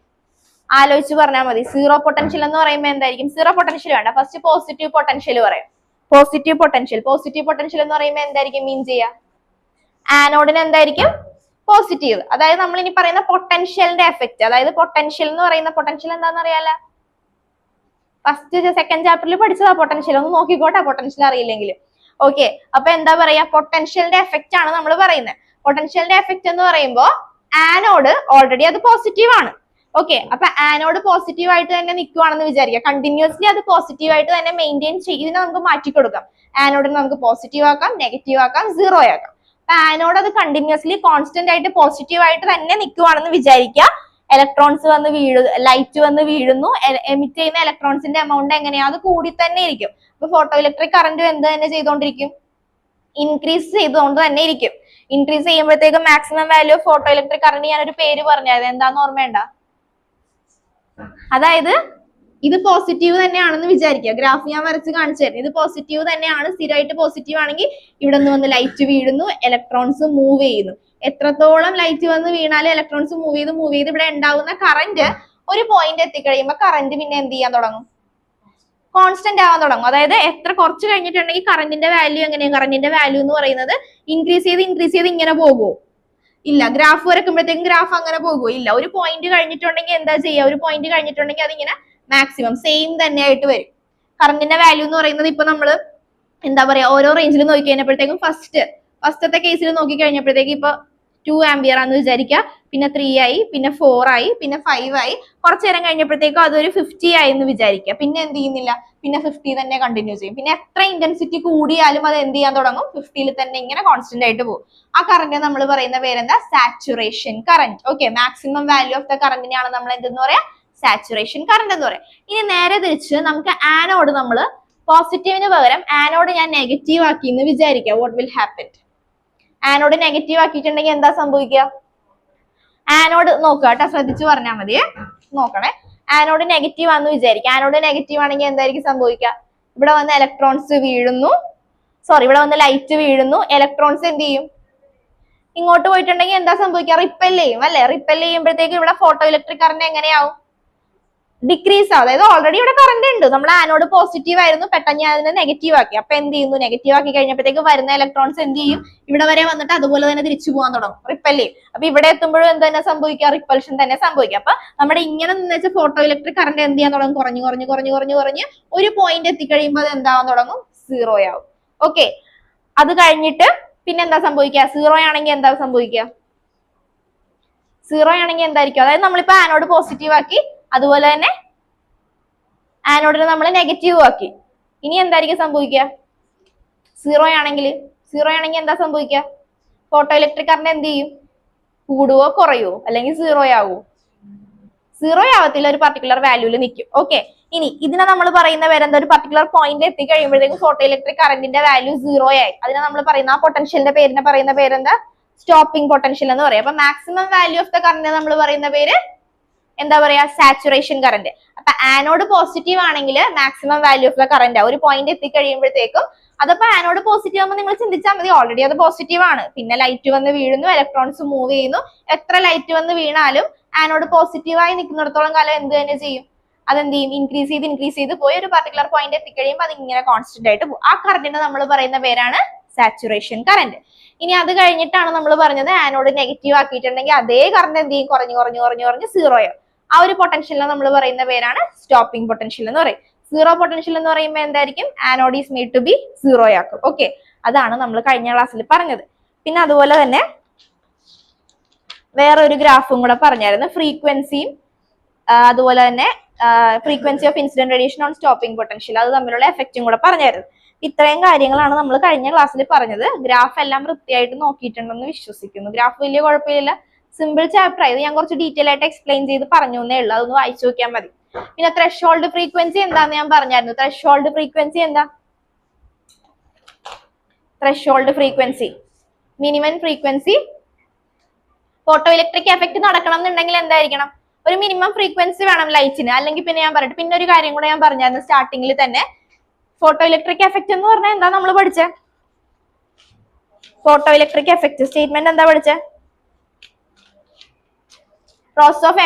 ആലോചിച്ച് പറഞ്ഞാൽ മതി. സീറോ പൊട്ടൻഷ്യൽ എന്ന് പറയുമ്പോൾ എന്തായിരിക്കും? സീറോ പൊട്ടൻഷ്യൽ വേണ്ട, ഫസ്റ്റ് പോസിറ്റീവ് പൊട്ടൻഷ്യൽ പറയാം. പോസിറ്റീവ് പൊട്ടൻഷ്യൽ എന്ന് പറയുമ്പോൾ എന്തായിരിക്കും മീൻ ചെയ്യുക? ആനോഡിന് എന്തായിരിക്കും? പോസിറ്റീവ്. അതായത് നമ്മൾ ഇനി പറയുന്ന പൊട്ടൻഷ്യലിന്റെ എഫക്ട്, അതായത് പൊട്ടൻഷ്യൽ എന്ന് പറയുന്ന പൊട്ടൻഷ്യൽ എന്താണെന്ന് അറിയാലോ? ഫസ്റ്റ് സെക്കൻഡ് ചാപ്റ്ററിൽ പഠിച്ചതാ പൊട്ടൻഷ്യൽ. ഒന്ന് നോക്കിക്കോട്ടെ പൊട്ടൻഷ്യൽ അറിയില്ലെങ്കിൽ. ഓക്കെ, അപ്പൊ എന്താ പറയാ? പൊട്ടൻഷ്യലിന്റെ എഫക്റ്റ് ആണ് നമ്മൾ പറയുന്നത്. പൊട്ടൻഷ്യലിന്റെ എഫക്റ്റ് എന്ന് പറയുമ്പോൾ ആനോഡ് ഓൾറെഡി അത് പോസിറ്റീവ് ആണ്. ഓക്കെ, അപ്പൊ ആനോഡ് പോസിറ്റീവ് ആയിട്ട് തന്നെ നിൽക്കുവാണെന്ന് വിചാരിക്കുക. കണ്ടിന്യൂസ്ലി അത് പോസിറ്റീവ് ആയിട്ട് തന്നെ മെയിൻറ്റെയിൻ ഇതിനെ നമുക്ക് മാറ്റി കൊടുക്കാം. ആനോഡിനെ നമുക്ക് പോസിറ്റീവ് ആക്കാം, നെഗറ്റീവ് ആക്കാം, സീറോ ആക്കാം. അപ്പൊ ആനോഡ് അത് കണ്ടിന്യൂസ്ലി കോൺസ്റ്റന്റ് ആയിട്ട് പോസിറ്റീവ് ആയിട്ട് തന്നെ നിൽക്കുവാണെന്ന് വിചാരിക്കുക. ഇലക്ട്രോൺസ് വന്ന് ലൈറ്റ് വന്ന് വീഴുന്നു. എമിറ്റ് ചെയ്യുന്ന ഇലക്ട്രോൺസിന്റെ എമൗണ്ട് എങ്ങനെയാ? അത് കൂടി തന്നെ ഇരിക്കും. അപ്പൊ ഫോട്ടോ ഇലക്ട്രിക് കറന്റ് എന്ത് തന്നെ ചെയ്തുകൊണ്ടിരിക്കും? ഇൻക്രീസ് ചെയ്തുകൊണ്ട് തന്നെ ഇരിക്കും. ഇൻക്രീസ് ചെയ്യുമ്പോഴത്തേക്ക് maximum value of photoelectric current ഞാനൊരു പേര് പറഞ്ഞത് എന്താന്ന് ഓർമ്മയുണ്ട? അതായത് ഇത് പോസിറ്റീവ് തന്നെയാണെന്ന് വിചാരിക്കുക. ഗ്രാഫ് ഞാൻ വരച്ച് കാണിച്ചു തരാം. ഇത് പോസിറ്റീവ് തന്നെയാണ്, സ്ഥിരമായിട്ട് പോസിറ്റീവ് ആണെങ്കിൽ ഇവിടെ നിന്ന് വന്ന് ലൈറ്റ് വീഴുന്നു, ഇലക്ട്രോൺസ് മൂവ് ചെയ്യുന്നു. എത്രത്തോളം ലൈറ്റ് വന്ന് വീണാലും ഇലക്ട്രോൺസ് മൂവ് ചെയ്ത് ഇവിടെ ഉണ്ടാവുന്ന കറന്റ് ഒരു പോയിന്റ് എത്തിക്കഴിയുമ്പോൾ കറന്റ് പിന്നെ എന്ത് ചെയ്യാൻ തുടങ്ങും? കോൺസ്റ്റന്റ് ആവാൻ തുടങ്ങും. അതായത് എത്ര കുറച്ച് കഴിഞ്ഞിട്ടുണ്ടെങ്കിൽ കറന്റിന്റെ വാല്യൂ എങ്ങനെയാണ്? കറന്റിന്റെ വാല്യൂ എന്ന് പറയുന്നത് ഇൻക്രീസ് ചെയ്ത് ഇങ്ങനെ പോകുമോ? ഇല്ല. ഗ്രാഫ് വരക്കുമ്പോഴത്തേക്കും ഗ്രാഫ് അങ്ങനെ പോകുമോ? ഇല്ല. ഒരു പോയിന്റ് കഴിഞ്ഞിട്ടുണ്ടെങ്കിൽ എന്താ ചെയ്യുക? ഒരു പോയിന്റ് കഴിഞ്ഞിട്ടുണ്ടെങ്കിൽ അതിങ്ങനെ മാക്സിമം സെയിം തന്നെ ആയിട്ട് വരും. കറന്റിന്റെ വാല്യൂ എന്ന് പറയുന്നത് ഇപ്പൊ നമ്മള് എന്താ പറയാ, ഓരോ റേഞ്ചിൽ നോക്കി കഴിഞ്ഞപ്പോഴത്തേക്കും ഫസ്റ്റത്തെ കേസിൽ നോക്കി കഴിഞ്ഞപ്പോഴത്തേക്ക് ഇപ്പൊ 2 ആംപിയർ ആണെന്ന് വിചാരിക്കുക. പിന്നെ 3 ആയി, പിന്നെ 4 ആയി, പിന്നെ 5 ആയി. കുറച്ചു നേരം കഴിഞ്ഞപ്പോഴത്തേക്കും അതൊരു 50 ആയി എന്ന് വിചാരിക്കുക. പിന്നെ എന്ത് ചെയ്യുന്നില്ല, പിന്നെ 50 തന്നെ കണ്ടിന്യൂ ചെയ്യും. പിന്നെ എത്ര ഇന്റൻസിറ്റി കൂടിയാലും അത് എന്ത് ചെയ്യാൻ തുടങ്ങും? 50ൽ തന്നെ ഇങ്ങനെ കോൺസ്റ്റന്റ് ആയിട്ട് പോകും. ആ കറന്റ് നമ്മൾ പറയുന്ന പേരെന്താ? Saturation current. Okay, maximum value of the കറന്റിനെയാണ് നമ്മൾ എന്തെന്ന് പറയാ? സാച്ചുറേഷൻ കറന്റ് എന്ന് പറയാം. ഇനി നേരെ തിരിച്ച് നമുക്ക് ആനോഡ് നമ്മൾ പോസിറ്റീവിന് പകരം ആനോഡ് ഞാൻ നെഗറ്റീവ് ആക്കി എന്ന് വിചാരിക്കുക. What will happen? Anode negative ആക്കിയിട്ടുണ്ടെങ്കിൽ എന്താ സംഭവിക്കുക? ആനോഡ് നോക്കുക കേട്ടോ, ശ്രദ്ധിച്ചു പറഞ്ഞാൽ മതിയെ. നോക്കണേ, ആനോഡ് നെഗറ്റീവ് ആണെന്ന് വിചാരിക്കുക. ആനോഡ് നെഗറ്റീവ് ആണെങ്കിൽ എന്തായിരിക്കും സംഭവിക്കുക? ഇവിടെ വന്ന് ഇലക്ട്രോൺസ് വീഴുന്നു, ഇവിടെ വന്ന് ലൈറ്റ് വീഴുന്നു. ഇലക്ട്രോൺസ് എന്ത് ചെയ്യും? ഇങ്ങോട്ട് പോയിട്ടുണ്ടെങ്കിൽ എന്താ സംഭവിക്കുക? റിപ്പൽ ചെയ്യും അല്ലെ? റിപ്പൽ ചെയ്യുമ്പോഴത്തേക്ക് ഇവിടെ ഫോട്ടോ ഇലക്ട്രിക് കറന്റ് എങ്ങനെയാവും? ഡിക്രീസ് ആവും. അതായത് ഓൾറെഡി ഇവിടെ കറന്റ് ഉണ്ട്. നമ്മൾ ആനോഡ് പോസിറ്റീവ് ആയിരുന്നു, പെട്ടെന്ന് ഞാൻ അതിനെ നെഗറ്റീവ് ആക്കി. അപ്പൊ എന്ത് ചെയ്യുന്നു? നെഗറ്റീവ് ആക്കി കഴിഞ്ഞപ്പോഴത്തേക്ക് വരുന്ന ഇലക്ട്രോൺസ് എന്ത് ചെയ്യും? ഇവിടെ വരെ വന്നിട്ട് അതുപോലെ തന്നെ തിരിച്ചു പോകാൻ തുടങ്ങും, റിപ്പൽ ചെയ്യും. അപ്പൊ ഇവിടെ എത്തുമ്പോഴും എന്ത് തന്നെ സംഭവിക്കുക? റിപ്പൽഷൻ തന്നെ സംഭവിക്കുക. അപ്പൊ നമ്മുടെ ഇങ്ങനെ നിന്ന് വെച്ചാൽ ഫോട്ടോ ഇലക്ട്രിക് കറന്റ് എന്ത് ചെയ്യാൻ തുടങ്ങും? കുറഞ്ഞ് ഒരു പോയിന്റ് എത്തിക്കഴിയുമ്പോൾ അത് എന്താവാൻ തുടങ്ങും? സീറോ ആവും. ഓക്കെ, അത് കഴിഞ്ഞിട്ട് പിന്നെ എന്താ സംഭവിക്കുക? സീറോ ആണെങ്കിൽ എന്താ സംഭവിക്കുക? സീറോ ആണെങ്കിൽ എന്തായിരിക്കും? അതായത് നമ്മളിപ്പോ ആനോഡ് പോസിറ്റീവ് ആക്കി, അതുപോലെ തന്നെ ആനോഡിനെ നമ്മൾ നെഗറ്റീവ് ആക്കി. ഇനി എന്തായിരിക്കും സംഭവിക്കുക? സീറോ ആണെങ്കിൽ എന്താ സംഭവിക്കുക? ഫോട്ടോ ഇലക്ട്രിക് കറന്റ് എന്ത് ചെയ്യും? കൂടുവോ കുറയുവോ? അല്ലെങ്കിൽ സീറോ ആവോ? സീറോ ആവത്തില്ല, ഒരു പർട്ടിക്കുലർ വാല്യൂല് നിൽക്കും. ഓക്കെ, ഇനി ഇതിനെ നമ്മൾ പറയുന്ന പേരെന്താ? ഒരു പർട്ടിക്കുലർ പോയിന്റ് എത്തി കഴിയുമ്പോഴത്തേക്കും ഫോട്ടോ ഇലക്ട്രിക് കറന്റിന്റെ വാല്യൂ സീറോ ആയി. അതിനെ നമ്മൾ പറയുന്ന ആ പൊട്ടൻഷ്യലിന്റെ പേരിനെ പറയുന്ന പേരെന്താ? സ്റ്റോപ്പിംഗ് പൊട്ടൻഷ്യൽ എന്ന് പറയാം. അപ്പൊ maximum value of the current നമ്മൾ പറയുന്ന പേര് എന്താ പറയാ? Saturation current. അപ്പൊ ആനോഡ് പോസിറ്റീവ് ആണെങ്കിൽ maximum value of the current ഒരു പോയിന്റ് എത്തി കഴിയുമ്പോഴത്തേക്കും, അതപ്പോ ആനോഡ് പോസിറ്റീവ് ആകുമ്പോൾ നിങ്ങൾ ചിന്തിച്ചാൽ മതി, ഓൾറെഡി അത് പോസിറ്റീവ് ആണ്. പിന്നെ ലൈറ്റ് വന്ന് വീഴുന്നു, ഇലക്ട്രോൺസ് മൂവ് ചെയ്യുന്നു. എത്ര ലൈറ്റ് വന്ന് വീണാലും ആനോഡ് പോസിറ്റീവായി നിൽക്കുന്നിടത്തോളം കാലം എന്ത് തന്നെ ചെയ്യും? അതെന്ത് ചെയ്യും? ഇൻക്രീസ് ചെയ്ത് പോയി ഒരു പർട്ടിക്കുലർ പോയിന്റ് എത്തിക്കഴിയുമ്പോൾ അത് ഇങ്ങനെ കോൺസ്റ്റന്റ് ആയിട്ട് പോകും. ആ കറന്റിനെ നമ്മൾ പറയുന്ന പേരാണ് സാച്ചുറേഷൻ കറന്റ്. ഇനി അത് കഴിഞ്ഞിട്ടാണ് നമ്മൾ പറഞ്ഞത് ആനോഡ് നെഗറ്റീവ് ആക്കിയിട്ടുണ്ടെങ്കിൽ അതേ കറന്റ് എന്ത് ചെയ്യും? കുറഞ്ഞ് സീറോ ആവും. ആ ഒരു പൊട്ടൻഷ്യലിനെ നമ്മൾ പറയുന്ന പേരാണ് സ്റ്റോപ്പിംഗ് പൊട്ടൻഷ്യൽ എന്ന് പറയും. സീറോ പൊട്ടൻഷ്യൽ എന്ന് പറയുമ്പോൾ എന്തായിരിക്കും? Anode is made to be zero ആക്കും. ഓക്കെ, അതാണ് നമ്മൾ കഴിഞ്ഞ ക്ലാസ്സിൽ പറഞ്ഞത്. പിന്നെ അതുപോലെ തന്നെ വേറൊരു ഗ്രാഫും കൂടെ പറഞ്ഞായിരുന്നു, ഫ്രീക്വൻസിയും അതുപോലെ തന്നെ frequency of incident radiation on stopping potential, അത് തമ്മിലുള്ള എഫക്റ്റും കൂടെ പറഞ്ഞായിരുന്നു. ഇത്രയും കാര്യങ്ങളാണ് നമ്മൾ കഴിഞ്ഞ ക്ലാസ്സിൽ പറഞ്ഞത്. ഗ്രാഫ് എല്ലാം വൃത്തിയായിട്ട് നോക്കിയിട്ടുണ്ടെന്ന് വിശ്വസിക്കുന്നു. ഗ്രാഫ് വലിയ കുഴപ്പമില്ല, സിമ്പിൾ ചാപ്റ്റർ ആയത്. ഞാൻ കുറച്ച് ഡീറ്റെയിൽ ആയിട്ട് എക്സ്പ്ലെയിൻ ചെയ്ത് പറഞ്ഞു എന്നേ ഉള്ളൂ, അതൊന്ന് വായിച്ചു നോക്കിയാൽ മതി. പിന്നെ ത്രെഷോൾഡ് ഫ്രീക്വൻസി എന്താന്ന് ഞാൻ പറഞ്ഞായിരുന്നു. ത്രെഷോൾഡ് ഫ്രീക്വൻസി എന്താ? Threshold frequency minimum frequency. Photo electric effect നടക്കണം എന്നുണ്ടെങ്കിൽ എന്തായിരിക്കണം? ഒരു മിനിമം ഫ്രീക്വൻസി വേണം ലൈറ്റിന്. അല്ലെങ്കിൽ പിന്നെ ഞാൻ പറയട്ടെ, പിന്നെ ഒരു കാര്യം കൂടെ ഞാൻ പറഞ്ഞായിരുന്നു സ്റ്റാർട്ടിങ്ങിൽ തന്നെ. ഫോട്ടോ ഇലക്ട്രിക് എഫക്ട് എന്ന് പറഞ്ഞാൽ എന്താ നമ്മൾ പഠിച്ചേ? ഫോട്ടോ ഇലക്ട്രിക് എഫക്ട് സ്റ്റേറ്റ്മെന്റ് എന്താ പഠിച്ചേ? Process of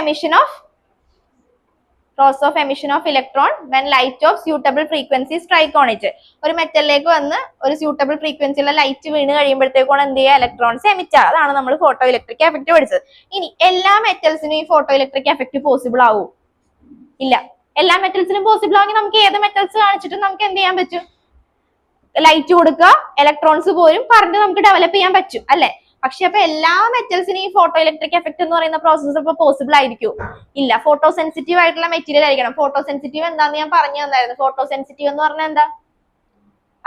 emission of electron when light of suitable frequency strike on it. ഒരു മെറ്റലിലേക്ക് വന്ന് ഒരു സ്യൂട്ടബിൾ ഫ്രീക്വൻസിയുള്ള ലൈറ്റ് വീണ് കഴിയുമ്പോഴത്തേക്കാണ് എന്ത് ചെയ്യുക? ഇലക്ട്രോൺസ് എമിറ്റ് ആവുക. അതാണ് നമ്മൾ ഫോട്ടോ ഇലക്ട്രിക് എഫക്ട് പഠിച്ചത്. ഇനി എല്ലാ മെറ്റൽസിനും ഈ ഫോട്ടോ ഇലക്ട്രിക് എഫക്ട് പോസിബിൾ ആവൂ? ഇല്ല. എല്ലാ മെറ്റൽസിനും പോസിബിൾ ആണെങ്കിൽ നമുക്ക് ഏത് മെറ്റൽസ് കാണിച്ചിട്ടും നമുക്ക് എന്ത് ചെയ്യാൻ പറ്റും? ലൈറ്റ് കൊടുക്കുക, ഇലക്ട്രോൺസ് പോരും, കറന്റ് നമുക്ക് ഡെവലപ്പ് ചെയ്യാൻ പറ്റും അല്ലെ? പക്ഷെ അപ്പൊ എല്ലാ മെറ്റൽസിനും ഈ ഫോട്ടോ ഇലക്ട്രിക് എഫക്ട് എന്ന് പറയുന്ന പ്രോസസ്സ് ഇപ്പൊ പോസിബിൾ ആയിരിക്കും? ഇല്ല. ഫോട്ടോ സെൻസിറ്റീവ് ആയിട്ടുള്ള മെറ്റീരിയൽ ആയിരിക്കണം. ഫോട്ടോ സെൻസിറ്റീവ് എന്താന്ന് ഞാൻ പറഞ്ഞു തന്നായിരുന്നു. ഫോട്ടോ സെൻസിറ്റീവ് എന്ന് പറഞ്ഞാൽ എന്താ?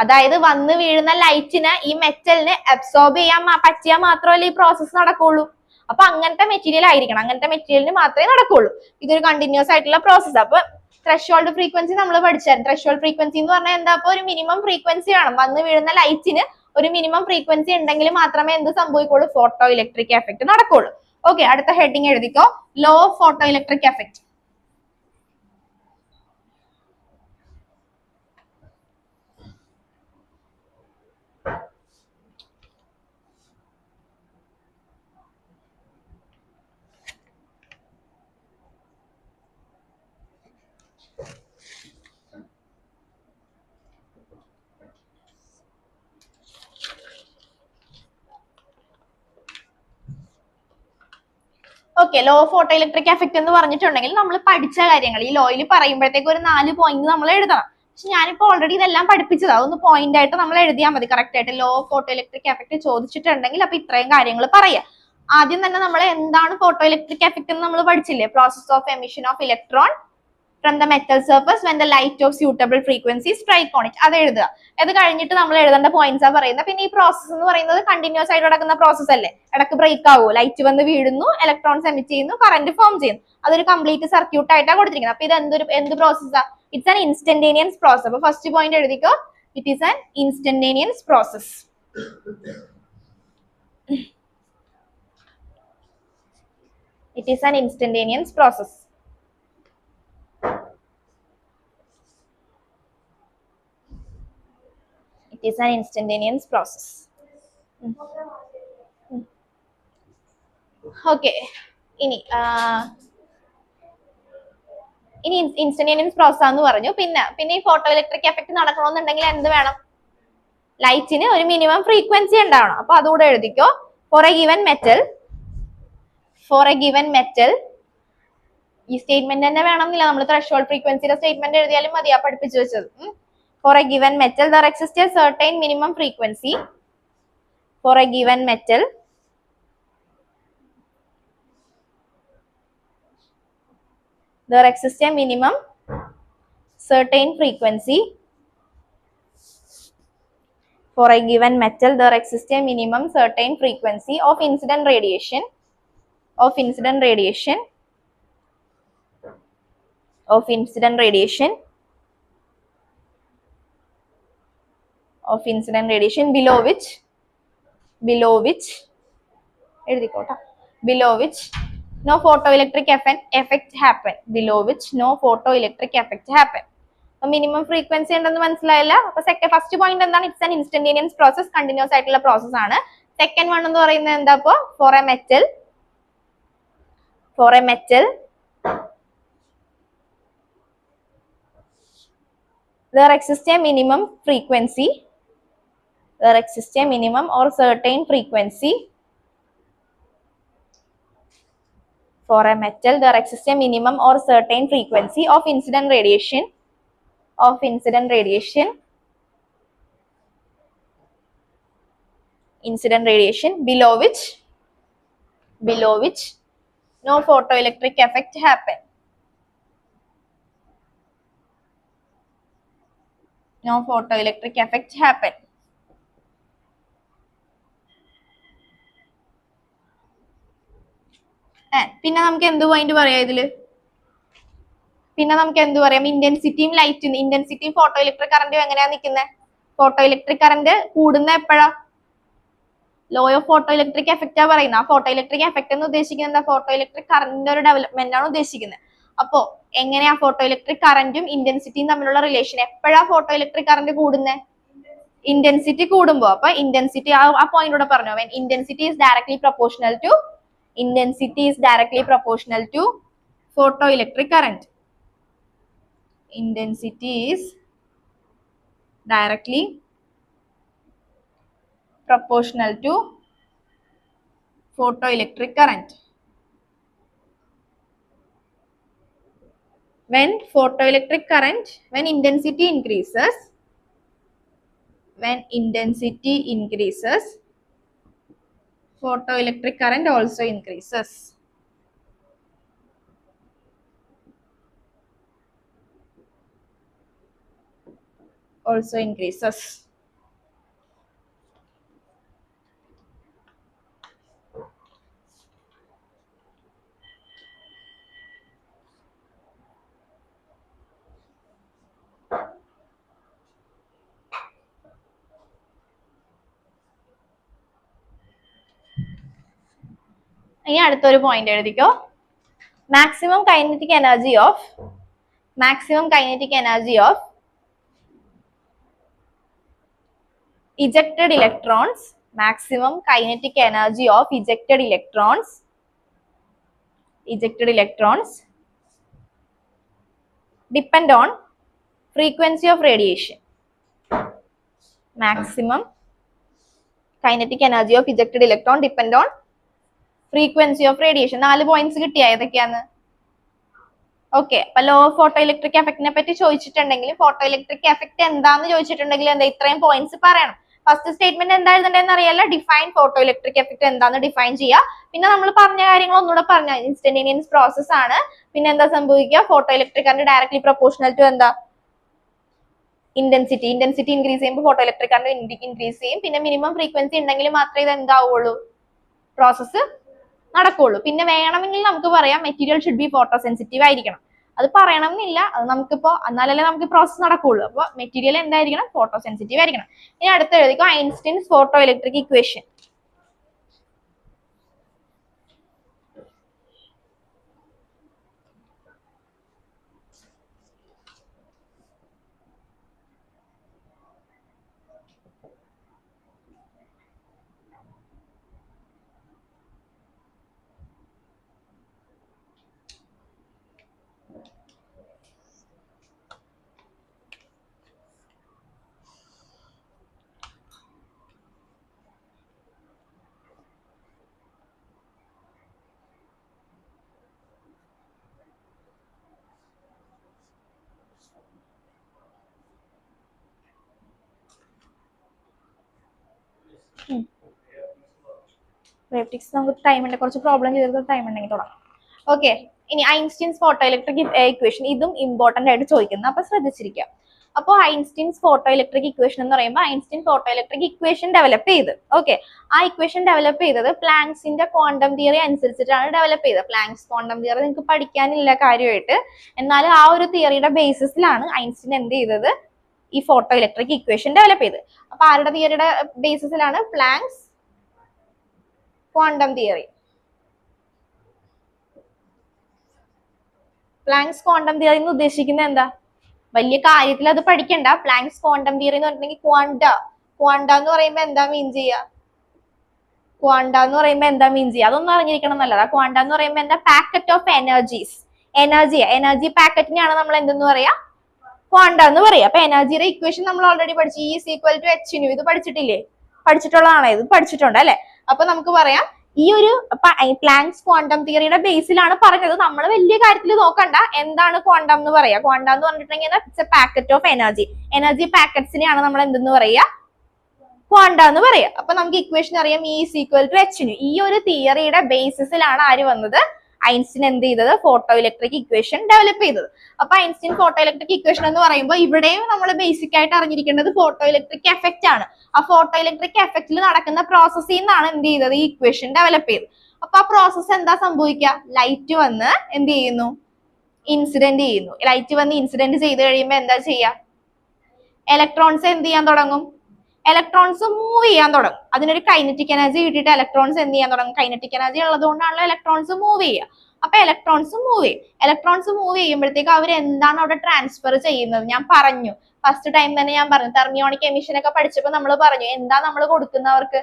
അതായത് വന്ന് വീഴുന്ന ലൈറ്റിന് ഈ മെറ്റലിന് അബ്സോർബ് ചെയ്യാൻ പറ്റിയാൽ മാത്രമല്ലേ ഈ പ്രോസസ്സ് നടക്കുള്ളൂ. അപ്പൊ അങ്ങനത്തെ മെറ്റീരിയൽ ആയിരിക്കണം. അങ്ങനത്തെ മെറ്റീരിയലിന് മാത്രമേ നടക്കുള്ളൂ. ഇതൊരു കണ്ടിന്യൂസ് ആയിട്ടുള്ള പ്രോസസ്സ്. അപ്പൊ ത്രെഷോൾഡ് ഫ്രീക്വൻസി നമ്മൾ പഠിച്ചായിരുന്നു. ത്രെഷോൾഡ് ഫ്രീക്വൻസി എന്ന് പറഞ്ഞാൽ എന്താ? അപ്പൊ ഒരു മിനിമം ഫ്രീക്വൻസി വേണം. വന്ന് വീഴുന്ന ലൈറ്റിന് ഒരു മിനിമം ഫ്രീക്വൻസി ഉണ്ടെങ്കിൽ മാത്രമേ എന്ത് സംഭവിക്കുള്ളൂ? ഫോട്ടോ ഇലക്ട്രിക് എഫക്ട് നടക്കുള്ളൂ. ഓക്കെ, അടുത്ത ഹെഡിങ് എഴുതിക്കോ. Law of photoelectric effect. Okay, law of photoelectric effect എന്ന് പറഞ്ഞിട്ടുണ്ടെങ്കിൽ നമ്മൾ പഠിച്ച കാര്യങ്ങൾ ഈ ലോയിൽ പറയുമ്പോഴത്തേക്ക് ഒരു 4 പോയിന്റ് നമ്മൾ എഴുതണം. പക്ഷെ ഞാനിപ്പോ ഓൾറെഡി ഇതെല്ലാം പഠിപ്പിച്ചതാ. ഒന്ന് പോയിന്റ് ആയിട്ട് നമ്മൾ എഴുതിയാൽ മതി. കറക്റ്റ് ആയിട്ട് law of photoelectric effect ചോദിച്ചിട്ടുണ്ടെങ്കിൽ അപ്പൊ ഇത്രയും കാര്യങ്ങൾ പറയാം. ആദ്യം തന്നെ നമ്മൾ എന്താണ് ഫോട്ടോ ഇലക്ട്രിക് എഫക്ട് എന്ന് നമ്മൾ പഠിച്ചില്ലേ? Process of emission of electron from the metal surface when the light of suitable frequency strike on it. അത് എഴുതുക. അത് കഴിഞ്ഞിട്ട് നമ്മൾ എഴുതേണ്ട പോയിന്റ്സ് ആ പറയുന്നത്. പിന്നെ ഈ പ്രോസസ് എന്ന് പറയുന്നത് കണ്ടിന്യൂസ് ആയിട്ട് നടക്കുന്ന പ്രോസസ് അല്ലേ? ഇടക്ക് ബ്രേക്ക് ആവുമോ? ലൈറ്റ് വന്ന് വീഴുന്നു, ഇലക്ട്രോൺസ് എമിറ്റ് ചെയ്യുന്നു, കറന്റ് ഫോം ചെയ്യുന്നു. അതൊരു കംപ്ലീറ്റ് സർക്യൂട്ട് ആയിട്ടാണ് കൊടുത്തിരിക്കുന്നത്. അപ്പൊ ഇത് എന്ത് പ്രോസസ്സാ? It's an instantaneous process. അപ്പൊ ഫസ്റ്റ് പോയിന്റ് എഴുതിക്കോ. It is an instantaneous process. It is an instantaneous process. It is an instantaneous process. Okay. ഇനി ഇൻസ്റ്റന്റേനിയസ് പ്രോസസ് ആണെന്ന് പറഞ്ഞു. പിന്നെ ഈ ഫോട്ടോ ഇലക്ട്രിക് എഫക്ട് നടക്കണമെന്നുണ്ടെങ്കിൽ എന്ത് വേണം? ലൈറ്റിന് ഒരു മിനിമം ഫ്രീക്വൻസി ഉണ്ടാവണം. അപ്പൊ അതുകൂടെ എഴുതിക്കോ. ഫോർ എ ഗിവൻ മെറ്റൽ ഈ സ്റ്റേറ്റ്മെന്റ് തന്നെ വേണമെന്നില്ല. നമ്മൾ ത്രെഷോൾഡ് ഫ്രീക്വൻസിയുടെ സ്റ്റേറ്റ്മെന്റ് എഴുതിയാലും മതിയാ പഠിപ്പിച്ചു വെച്ചത്. For a given metal there exist a certain minimum frequency. For a given metal there exists a minimum certain frequency. For a given metal there exists a minimum certain frequency of incident radiation of incident radiation below which no photoelectric effect happen. Below which no photoelectric effect happen. Minimum frequency ഉണ്ടെന്ന് മനസ്സിലായില്ല. അപ്പൊ first point എന്താണ്? It's an instantaneous process, continuous ആയിട്ടുള്ള process ആണ്. Second one എന്ന് പറയുന്നത് എന്താ? അപ്പോ for a metal there exists a minimum frequency, there exists a minimum or certain frequency. For a metal there exists a minimum or certain frequency of incident radiation below which no photoelectric effect happen. No photoelectric effect happen. പിന്നെ നമുക്ക് എന്ത് point പറയാം ഇതില്? പിന്നെ നമുക്ക് എന്ത് പറയാം? ഇന്റൻസിറ്റിയും ലൈറ്റും, ഇന്റൻസിറ്റിയും ഫോട്ടോ ഇലക്ട്രിക് കറന്റും എങ്ങനെയാ നിൽക്കുന്നത്? ഫോട്ടോ ഇലക്ട്രിക് കറന്റ് കൂടുന്ന എപ്പോഴാ? Law of photo electric effect ആ പറയുന്നത്. ആ ഫോട്ടോ ഇലക്ട്രിക് എഫക്ട് എന്ന് ഉദ്ദേശിക്കുന്നത് എന്താ? ഫോട്ടോ ഇലക്ട്രിക് കറന്റിന്റെ ഒരു ഡെവലപ്മെന്റ് ആണ് ഉദ്ദേശിക്കുന്നത്. അപ്പോ എങ്ങനെയാ ഫോട്ടോ ഇലക്ട്രിക് കറന്റും ഇന്റൻസിറ്റിയും തമ്മിലുള്ള റിലേഷൻ? എപ്പോഴാ ഫോട്ടോ ഇലക്ട്രിക് കറന്റ് കൂടുന്നത്? ഇന്റൻസിറ്റി കൂടുമ്പോ. അപ്പൊ ഇന്റൻസിറ്റി ആ പോയിന്റോടെ പറഞ്ഞു. Intensity is directly proportional to photoelectric current. Intensity is directly proportional to photoelectric current. When intensity increases, photoelectric current also increases. Also increases. ഇനി അടുത്തൊരു പോയിന്റ് എഴുതിക്കോ. maximum kinetic energy of ejected electrons, maximum kinetic energy of ejected electrons depend on frequency of radiation. Maximum kinetic energy of ejected electron depend on frequency of radiation. 4 points കിട്ടിയ ഏതൊക്കെയാണ്? Okay, അപ്പൊ law of photo electric എഫക്റ്റിനെ പറ്റി ചോദിച്ചിട്ടുണ്ടെങ്കിൽ, photo electric effect എന്താന്ന് ചോദിച്ചിട്ടുണ്ടെങ്കിൽ എന്താ ഇത്രയും points പറയണം. ഫസ്റ്റ് സ്റ്റേറ്റ്മെന്റ് എന്തായിരുന്നുണ്ടെന്ന് അറിയാലോ, ഡിഫൈൻ ഫോട്ടോ ഇലക്ട്രിക് എഫക്ട് എന്താന്ന് ഡിഫൈൻ ചെയ്യുക. പിന്നെ നമ്മൾ പറഞ്ഞ കാര്യങ്ങൾ ഒന്നുകൂടെ പറഞ്ഞ ഇൻസ്റ്റന്റേനിയസ് പ്രോസസ് ആണ്. പിന്നെ എന്താ സംഭവിക്കുക, photoelectric current directly proportional to എന്താ ഇന്റൻസിറ്റി ഇൻക്രീസ് ചെയ്യുമ്പോൾ ഫോട്ടോ ഇലക്ട്രിക് കറന്റ് ഇൻക്രീസ് ചെയ്യും. പിന്നെ മിനിമം ഫ്രീക്വൻസി ഉണ്ടെങ്കിൽ മാത്രമേ ഇത് എന്താവുള്ളൂ, പ്രോസസ്സ് നടക്കുള്ളൂ. പിന്നെ വേണമെങ്കിൽ നമുക്ക് പറയാം material should be photo sensitive ആയിരിക്കണം. അത് പറയണം എന്നില്ല, അത് നമുക്കിപ്പോ എന്നാലല്ലേ നമുക്ക് പ്രോസസ് നടക്കുള്ളൂ. അപ്പൊ മെറ്റീരിയൽ എന്തായിരിക്കണം, ഫോട്ടോ സെൻസിറ്റീവ് ആയിരിക്കണം. ഇനി അടുത്ത് എഴുതിക്കോ, ഐൻസ്റ്റീൻസ് ഫോട്ടോ ഇലക്ട്രിക് ഇക്വേഷൻ. നമുക്ക് ടൈം ഉണ്ട്, കുറച്ച് പ്രോബ്ലം ചെയ്തിട്ട് ടൈം ഉണ്ടെങ്കിൽ തുടങ്ങാം. ഓക്കെ, ഇനി ഐൻസ്റ്റീൻസ് ഫോട്ടോ ഇലക്ട്രിക് ഇക്വേഷൻ, ഇതും ഇമ്പോർട്ടന്റ് ആയിട്ട് ചോദിക്കുന്നത്, അപ്പൊ ശ്രദ്ധിച്ചിരിക്കുക. അപ്പോൾ ഐൻസ്റ്റീൻസ് ഫോട്ടോ ഇലക്ട്രിക് ഇക്വേഷൻ എന്ന് പറയുമ്പോൾ Einstein photo electric equation develop ചെയ്ത്, ഓക്കെ, ആ ഇക്വേഷൻ ഡെവലപ്പ് ചെയ്തത് പ്ലാങ്ക്സിന്റെ ക്വാണ്ടം തിയറി അനുസരിച്ചിട്ടാണ് ഡെവലപ്പ് ചെയ്തത്. പ്ലാങ്ക്സ് ക്വാണ്ടം തിയറി നിങ്ങൾക്ക് പഠിക്കാനില്ല കാര്യമായിട്ട്, എന്നാൽ ആ ഒരു തിയറിയുടെ ബേസിസിലാണ് ഐൻസ്റ്റീൻ എന്ത് ചെയ്തത്, ഈ ഫോട്ടോ ഇലക്ട്രിക് ഇക്വേഷൻ ഡെവലപ്പ് ചെയ്ത്. അപ്പൊ ആരുടെ തിയറിയുടെ ബേസിസിലാണ്, Planck's quantum theory. Planck's quantum theory എന്ന് ഉദ്ദേശിക്കുന്നത് എന്താ, വലിയ കാര്യത്തിൽ അത് പഠിക്കണ്ട. പ്ലാങ്ക്സ് ക്വാണ്ടം തിയറി എന്ന് പറഞ്ഞിട്ടുണ്ടെങ്കിൽ ക്വാണ്ട എന്ന് പറയുമ്പോ എന്താ മീൻ ചെയ്യുക, അതൊന്നും അറിഞ്ഞിരിക്കണം നല്ലതാ. ക്വാണ്ട എന്ന് പറയുമ്പോ എന്താ, പാക്കറ്റ് ഓഫ് എനർജീസ്, എനർജി പാക്കറ്റിനെയാണ് നമ്മൾ എന്തെന്ന് പറയാ, ക്വാണ്ട എന്ന് പറയാം. അപ്പൊ എനർജിയുടെ ഇക്വേഷൻ നമ്മൾ ഓൾറെഡി പഠിച്ചു, E is equal to h nu. ഇത് പഠിച്ചിട്ടില്ലേ, പഠിച്ചിട്ടുള്ളതാണോ, ഇത് പഠിച്ചിട്ടുണ്ട് അല്ലെ. അപ്പൊ നമുക്ക് പറയാം ഈ ഒരു പ്ലാങ്ക്സ് ക്വാണ്ടം തിയറിയുടെ ബേസിലാണ് പറഞ്ഞത്. നമ്മൾ വലിയ കാര്യത്തിൽ നോക്കണ്ട, എന്താണ് ക്വാണ്ടം എന്ന് പറയാ. ക്വാണ്ടം എന്ന് പറഞ്ഞിട്ടുണ്ടെങ്കിൽ it's a packet of energy പാക്കറ്റ്സിനെയാണ് നമ്മൾ എന്തെന്ന് പറയാ, ക്വാണ്ട എന്ന് പറയാ. അപ്പൊ നമുക്ക് ഇക്വേഷൻ അറിയാം, E is equal to h nu. ഈ ഒരു തിയറിയുടെ ബേസിസിലാണ് ആര് വന്നത്, ഐൻസ്റ്റീൻ എന്ത് ചെയ്തത്, ഫോട്ടോ ഇലക്ട്രിക് ഇക്വേഷൻ ഡെവലപ്പ് ചെയ്തത്. അപ്പൊ ഐൻസ്റ്റീൻ ഫോട്ടോ ഇലക്ട്രിക് ഇക്വേഷൻ എന്ന് പറയുമ്പോൾ ഇവിടെയും നമ്മൾ ബേസിക് ആയിട്ട് അറിഞ്ഞിരിക്കേണ്ടത് ഫോട്ടോ ഇലക്ട്രിക് എഫക്റ്റ് ആണ്. ആ ഫോട്ടോ ഇലക്ട്രിക് എഫക്റ്റിൽ നടക്കുന്ന പ്രോസസ്സിൽ നിന്നാണ് എന്ത് ചെയ്തത്, ഈ ഇക്വേഷൻ ഡെവലപ്പ് ചെയ്തത്. അപ്പൊ ആ പ്രോസസ്സ് എന്താ സംഭവിക്കുക, ലൈറ്റ് വന്ന് എന്ത് ചെയ്യുന്നു, ഇൻസിഡന്റ് ചെയ്യുന്നു. ലൈറ്റ് വന്ന് ഇൻസിഡന്റ് ചെയ്ത് കഴിയുമ്പോൾ എന്താ ചെയ്യാ, ഇലക്ട്രോൺസ് എന്ത് ചെയ്യാൻ തുടങ്ങും, ഇലക്ട്രോൺസ് മൂവ് ചെയ്യാൻ തുടങ്ങും. അതിനൊരു കൈനറ്റിക് എനർജി കിട്ടിയിട്ട് ഇലക്ട്രോൺസ് എന്ത് ചെയ്യാൻ തുടങ്ങും, കൈനറ്റിക് എനർജി ഉള്ളതുകൊണ്ടാണല്ലോ ഇലക്ട്രോൺസ് മൂവ് ചെയ്യുക. അപ്പൊ ഇലക്ട്രോൺസ് മൂവ് ചെയ്യുമ്പോഴത്തേക്ക് അവർ എന്താണ് അവിടെ ട്രാൻസ്ഫർ ചെയ്യുന്നത്, ഞാൻ പറഞ്ഞു ഫസ്റ്റ് ടൈം തന്നെ ഞാൻ പറഞ്ഞു, തെർമിയോണിക് എമിഷൻ ഒക്കെ പഠിച്ചപ്പോൾ നമ്മൾ പറഞ്ഞു എന്താ നമ്മൾ കൊടുക്കുന്നവർക്ക്,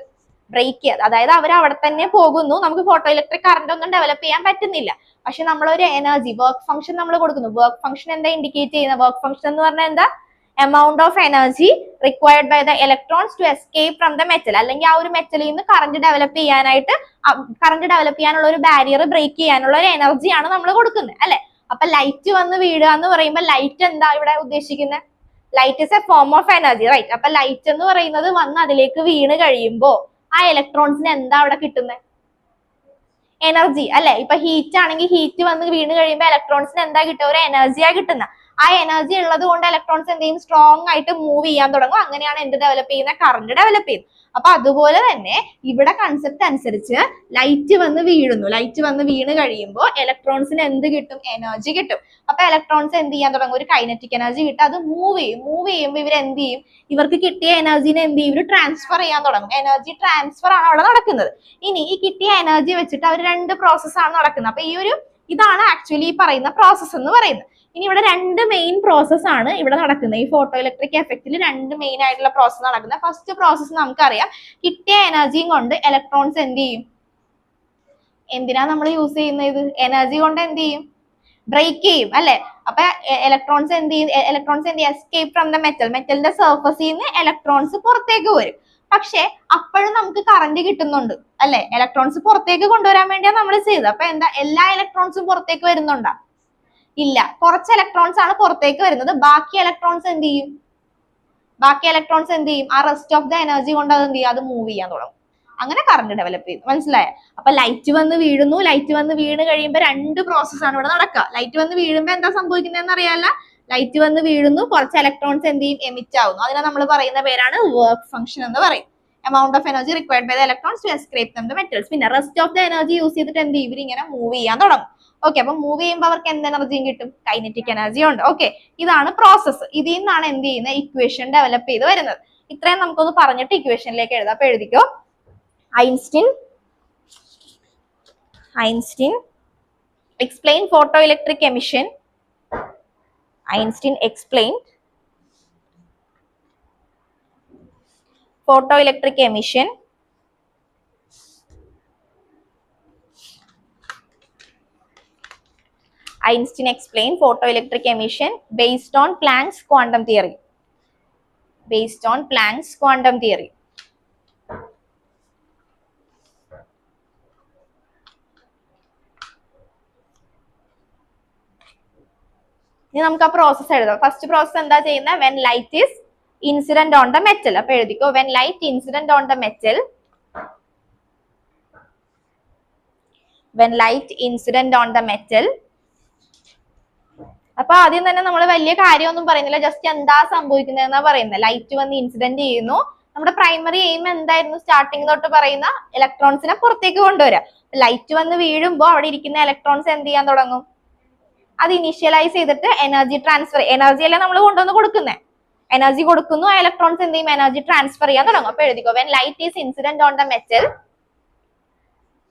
ബ്രേക്ക് ചെയ്യാതെ, അതായത് അവർ അവിടെ തന്നെ പോകുന്നു. നമുക്ക് ഫോട്ടോ ഇലക്ട്രിക് കറന്റ് ഒന്നും ഡെവലപ്പ് ചെയ്യാൻ പറ്റുന്നില്ല, പക്ഷെ നമ്മളൊരു എനർജി വർക്ക് ഫംഗ്ഷൻ നമ്മൾ കൊടുക്കുന്നു. വർക്ക് ഫംഗ്ഷൻ എന്താ ഇൻഡിക്കേറ്റ് ചെയ്യുന്നത്, വർക്ക് ഫംഗ്ഷൻ എന്ന് പറഞ്ഞാൽ എന്താ, amount of energy required by the electrons to escape from the metal. അല്ലെങ്കിൽ ആ ഒരു മെറ്റലിൽ നിന്ന് കറന്റ് ഡെവലപ്പ് ചെയ്യാനുള്ള ഒരു ബാരിയർ ബ്രേക്ക് ചെയ്യാനുള്ള ഒരു എനർജിയാണ് നമ്മൾ കൊടുക്കുന്നത് അല്ലെ. അപ്പൊ ലൈറ്റ് വന്ന് വീഴുക എന്ന് പറയുമ്പോൾ ലൈറ്റ് എന്താ ഇവിടെ ഉദ്ദേശിക്കുന്നത്, light is a form of energy, right. അപ്പൊ ലൈറ്റ് എന്ന് പറയുന്നത് വന്ന് അതിലേക്ക് വീണ് കഴിയുമ്പോൾ ആ ഇലക്ട്രോൺസിന് എന്താ അവിടെ കിട്ടുന്നത്? എനർജി അല്ലെ. ഇപ്പൊ ഹീറ്റ് ആണെങ്കിൽ ഹീറ്റ് വന്ന് വീണ് കഴിയുമ്പോൾ ഇലക്ട്രോൺസിന് എന്താ കിട്ടുക? ഒരു എനർജിയാ കിട്ടുന്ന. ആ എനർജി ഉള്ളത് കൊണ്ട് ഇലക്ട്രോൺസ് എന്ത് ചെയ്യും? സ്ട്രോങ് ആയിട്ട് മൂവ് ചെയ്യാൻ തുടങ്ങും. അങ്ങനെയാണ് എന്ത് ഡെവലപ്പ് ചെയ്യുന്നത്? കറണ്ട് ഡെവലപ്പ് ചെയ്യുന്നത്. അപ്പൊ അതുപോലെ തന്നെ ഇവിടെ കൺസെപ്റ്റ് അനുസരിച്ച് ലൈറ്റ് വന്ന് വീഴുന്നു. ലൈറ്റ് വന്ന് വീണ് കഴിയുമ്പോൾ ഇലക്ട്രോൺസിന് എന്ത് കിട്ടും? എനർജി കിട്ടും. അപ്പൊ ഇലക്ട്രോൺസ് എന്ത് ചെയ്യാൻ തുടങ്ങും? ഒരു കൈനറ്റിക് എനർജി കിട്ടും. അത് മൂവ് ചെയ്യും. മൂവ് ചെയ്യുമ്പോൾ ഇവർ എന്ത് ചെയ്യും? ഇവർക്ക് കിട്ടിയ എനർജിനെ എന്ത് ചെയ്യും? ഇവർ ട്രാൻസ്ഫർ ചെയ്യാൻ തുടങ്ങും. എനർജി ട്രാൻസ്ഫർ ആണ് അവിടെ നടക്കുന്നത്. ഇനി ഈ കിട്ടിയ എനർജി വെച്ചിട്ട് അവർ രണ്ട് പ്രോസസ് ആണ് നടക്കുന്നത്. അപ്പൊ ഇതാണ് ആക്ച്വലി ഈ പറയുന്ന പ്രോസസ് എന്ന് പറയുന്നത്. ഇനി ഇവിടെ രണ്ട് മെയിൻ പ്രോസസ് ആണ് ഇവിടെ നടക്കുന്നത്. ഈ ഫോട്ടോ ഇലക്ട്രിക് എഫക്റ്റിൽ രണ്ട് മെയിൻ ആയിട്ടുള്ള പ്രോസസ് നടക്കുന്നത്. ഫസ്റ്റ് പ്രോസസ് നമുക്കറിയാം, കിട്ടിയ എനർജിയും കൊണ്ട് ഇലക്ട്രോൺസ് എന്ത് ചെയ്യും? എന്തിനാ നമ്മൾ യൂസ് ചെയ്യുന്നത്? എനർജി കൊണ്ട് എന്ത് ചെയ്യും? ബ്രേക്ക് ചെയ്യും അല്ലെ. അപ്പൊ ഇലക്ട്രോൺസ് എന്ത് ചെയ്യും? Escape from the metal. മെറ്റലിന്റെ സർഫസിൽ നിന്ന് ഇലക്ട്രോൺസ് പുറത്തേക്ക് വരും. പക്ഷെ അപ്പോഴും നമുക്ക് കറന്റ് കിട്ടുന്നുണ്ട് അല്ലെ. ഇലക്ട്രോൺസ് പുറത്തേക്ക് കൊണ്ടുവരാൻ വേണ്ടിയാണ് നമ്മൾ ചെയ്തത്. അപ്പൊ എന്താ, എല്ലാ ഇലക്ട്രോൺസും പുറത്തേക്ക് വരുന്നുണ്ടോ? ഇല്ല, കുറച്ച് ഇലക്ട്രോൺസ് ആണ് പുറത്തേക്ക് വരുന്നത്. ബാക്കി ഇലക്ട്രോൺസ് എന്ത് ചെയ്യും? ആ റെസ്റ്റ് ഓഫ് ദ എനർജി കൊണ്ട് അത് എന്ത് ചെയ്യും? അത് മൂവ് ചെയ്യാൻ തുടങ്ങും. അങ്ങനെ കറണ്ട് ഡെവലപ്പ് ചെയ്യും. മനസ്സിലായോ? അപ്പൊ ലൈറ്റ് വന്ന് വീഴുന്നു. ലൈറ്റ് വന്ന് വീണ് കഴിയുമ്പോൾ രണ്ട് പ്രോസസ് ആണ് ഇവിടെ നടക്കുക. ലൈറ്റ് വന്ന് വീഴുമ്പോൾ എന്താ സംഭവിക്കുന്നതെന്ന് അറിയാല്ല. ലൈറ്റ് വന്ന് വീഴുന്നു, കുറച്ച് ഇലക്ട്രോൺസ് എന്ത് ചെയ്യും? എമിറ്റ് ആവുന്നു. അതിനെ നമ്മൾ പറയുന്ന പേരാണ് വർക്ക് ഫംഗ്ഷൻ എന്ന് പറയും. amount of energy required by the electrons to escape them the metals. പിന്നെ rest of the energy use ചെയ്തിട്ട് എന്ത് ചെയ്യും? ഇവരിങ്ങനെ മൂവ് ചെയ്യാൻ തുടങ്ങും. ഓക്കെ, അപ്പൊ മൂവ് ചെയ്യുമ്പോൾ അവർക്ക് എന്ത് എനർജിയും കിട്ടും? കൈനറ്റിക് എനർജി ഉണ്ട്. ഓക്കെ, ഇതാണ് പ്രോസസ്സ്. ഇതിൽ നിന്നാണ് എന്ത് ചെയ്യുന്നത്? ഇക്വേഷൻ ഡെവലപ്പ് ചെയ്ത് വരുന്നത്. ഇത്രയും നമുക്കൊന്ന് പറഞ്ഞിട്ട് ഇക്വേഷനിലേക്ക് എഴുതാം. അപ്പൊ എഴുതിക്കോ. Einstein explained photoelectric emission. Einstein explained photoelectric emission Einstein explained photoelectric emission based on Planck's quantum theory. Based on Planck's quantum theory. ഇനി നമുക്ക് ആ പ്രോസസ് എഴുതാം. ഫസ്റ്റ് പ്രോസസ് എന്താ ചെയ്യുന്നത്? when light is incident on the metal. അപ്പൊ എഴുതിക്കോ, when light incident on the metal. When light incident on the metal. അപ്പൊ ആദ്യം തന്നെ നമ്മൾ വലിയ കാര്യമൊന്നും പറയുന്നില്ല, ജസ്റ്റ് എന്താ സംഭവിക്കുന്നതെന്നാ പറയുന്നത്. ലൈറ്റ് വന്ന് ഇൻസിഡന്റ് ചെയ്യുന്നു. നമ്മുടെ പ്രൈമറി എയിം എന്തായിരുന്നു? സ്റ്റാർട്ടിങ് തൊട്ട് പറയുന്ന ഇലക്ട്രോൺസിനെ പുറത്തേക്ക് കൊണ്ടുവരാം. ലൈറ്റ് വന്ന് വീഴുമ്പോൾ അവിടെ ഇരിക്കുന്ന ഇലക്ട്രോൺസ് എന്ത് ചെയ്യാൻ തുടങ്ങും? അത് ഇനീഷ്യലൈസ് ചെയ്തിട്ട് എനർജി ട്രാൻസ്ഫർ. എനർജി അല്ലേ നമ്മൾ കൊണ്ടുവന്ന് കൊടുക്കുന്നത്. എനർജി കൊടുക്കുന്നു, ആ ഇലക്ട്രോൺസ് എന്ത് ചെയ്യും? എനർജി ട്രാൻസ്ഫർ ചെയ്യാൻ തുടങ്ങും. അപ്പൊ എഴുതിക്കോ, when light is incident on the metal.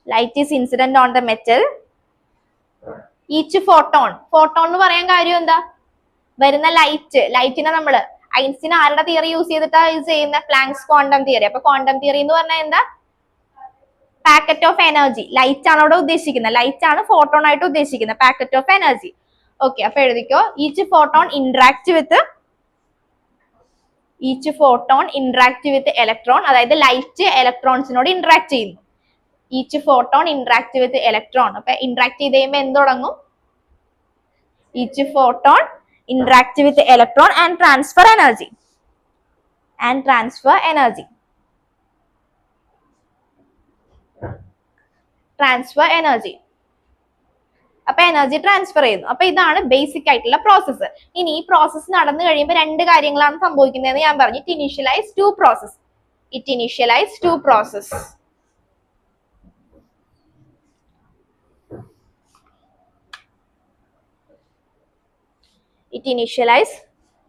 Light is incident on the metal. Each photon. Photon എന്ന് പറയാൻ കാര്യം എന്താ? വരുന്ന ലൈറ്റിനെ നമ്മള് ഐൻസ്റ്റീൻ ആരുടെ തിയറി യൂസ് ചെയ്തിട്ടാ യൂസ് ചെയ്യുന്നത്? Planks quantum theory. അപ്പൊ ക്വാണ്ടം തിയറി എന്ന് പറഞ്ഞാൽ എന്താ? Packet of energy. ലൈറ്റ് ആണ് അവിടെ ഉദ്ദേശിക്കുന്നത്. ലൈറ്റ് ആണ് ഫോട്ടോൺ ആയിട്ട് ഉദ്ദേശിക്കുന്നത്. Packet of energy. ഓക്കെ, അപ്പൊ എഴുതിക്കോ, each photon interact with electron. അതായത് ലൈറ്റ് ഇലക്ട്രോൺസിനോട് ഇന്ററാക്ട് ചെയ്യുന്നു. Each photon interact with electron. അപ്പൊ ഇന്ററാക്ട് ചെയ്ത് കഴിയുമ്പോൾ എന്ത് തുടങ്ങും? Each photon interact with electron and transfer energy. അപ്പൊ എനർജി ട്രാൻസ്ഫർ ചെയ്യുന്നു. അപ്പൊ ഇതാണ് ബേസിക് ആയിട്ടുള്ള പ്രോസസ്സ്. ഇനി ഈ പ്രോസസ്സ് നടന്നു കഴിയുമ്പോൾ രണ്ട് കാര്യങ്ങളാണ് സംഭവിക്കുന്നതെന്ന് ഞാൻ പറഞ്ഞു. It initialize two process. It initialize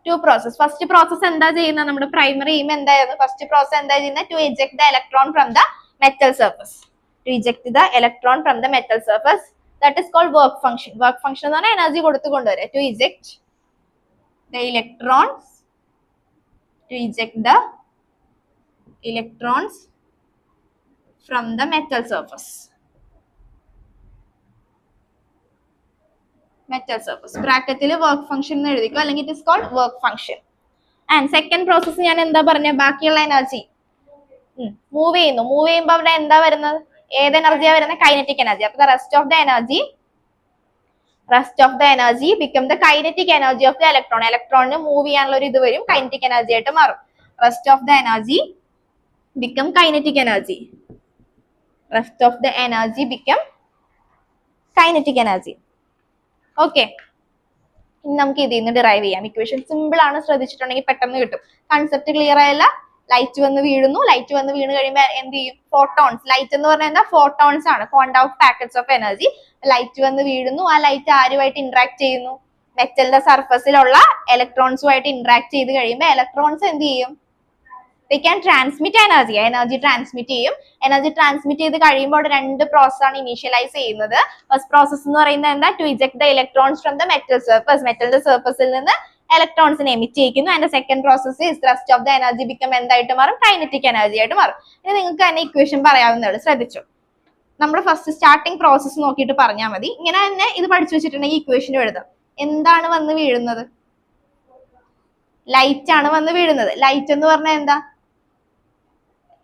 two process. First process എന്താ ചെയ്യുന്നത്? നമ്മുടെ പ്രൈമറി എയിം എന്തായിരുന്നു? ഫസ്റ്റ് പ്രോസസ് എന്താ ചെയ്യുന്നത്? To eject the electron from the metal surface. That is called work function. Work function എന്ന് പറഞ്ഞാൽ എനർജി കൊടുത്തു കൊണ്ടുവരിക. To eject the electrons from the metal surface. ബ്രാക്കറ്റിൽ വർക്ക് ഫംഗ്ഷൻ എന്ന് എഴുതിക്കോ, അല്ലെങ്കിൽ it is called work function. And second process ഞാൻ എന്താ പറഞ്ഞ? ബാക്കിയുള്ള എനർജി മൂവ് ചെയ്യുമ്പോൾ അവിടെ എന്താ വരുന്നത്? ഏത് എനർജിയാ വരുന്നത്? Kinetic energy. അപ്പൊ rest of the energy become the kinetic energy of the electron. ഇലക്ട്രോണിന് മൂവ് ചെയ്യാനുള്ള ഒരു ഇത് വരും, കൈനറ്റിക് എനർജി ആയിട്ട് മാറും. Rest of the become kinetic energy. Rest of the energy become kinetic energy. Okay. ഇനി നമുക്ക് ഇതിൽ നിന്ന് ഡിറൈവ് ചെയ്യാം. ഇക്വേഷൻ സിമ്പിൾ ആണ്, ശ്രദ്ധിച്ചിട്ടുണ്ടെങ്കിൽ പെട്ടെന്ന് കിട്ടും. Concept clear ആയല്ല. ലൈറ്റ് വന്ന് വീഴുന്നു, ലൈറ്റ് വന്ന് വീണ് കഴിയുമ്പോൾ എന്ത് ചെയ്യും? ഫോട്ടോൺസ്. ലൈറ്റ് എന്ന് പറഞ്ഞാൽ എന്താ? ഫോട്ടോൺസ് ആണ്, quantum of packets of energy. Light വന്ന് വീഴുന്നു, ആ ലൈറ്റ് ആരുമായിട്ട് ഇന്ററാക്ട് ചെയ്യുന്നു? മെറ്റലിന്റെ സർഫസിലുള്ള ഇലക്ട്രോൺസുമായിട്ട് ഇന്ററാക്ട് ചെയ്ത് കഴിയുമ്പോൾ ഇലക്ട്രോൺസ് എന്ത് ചെയ്യും? they can transmit energy. Energy transmit ചെയ്യും. എനർജി ട്രാൻസ്മിറ്റ് ചെയ്ത് കഴിയുമ്പോൾ രണ്ട് പ്രോസസ് ആണ് ഇനീഷ്യലൈസ് ചെയ്യുന്നത്. ഫസ്റ്റ് പ്രോസസ് എന്ന് പറയുന്നത് എന്താ? To eject the electrons from the metal surface. മെറ്റലിന്റെ സർഫസിൽ നിന്ന് ഇലക്ട്രോൺസിനെ എമിറ്റ് ചെയ്യിക്കുന്നു. And second process is rest of the energy become എന്തായിട്ട് മാറും? കൈനറ്റിക് എനർജി ആയിട്ട് മാറും. ഇനി നിങ്ങൾക്ക് തന്നെ ഇക്വേഷൻ പറയാവുന്നതാണ്, ശ്രദ്ധിച്ചു. നമ്മുടെ ഫസ്റ്റ് സ്റ്റാർട്ടിംഗ് പ്രോസസ് നോക്കിയിട്ട് പറഞ്ഞാൽ മതി. ഇങ്ങനെ തന്നെ ഇത് പഠിച്ചു വെച്ചിട്ടുണ്ടെങ്കിൽ ഇക്വേഷൻ എഴുതാം. എന്താണ് വന്ന് വീഴുന്നത്? ലൈറ്റ് ആണ് വന്ന് വീഴുന്നത്. ലൈറ്റ് എന്ന് പറഞ്ഞാൽ എന്താ?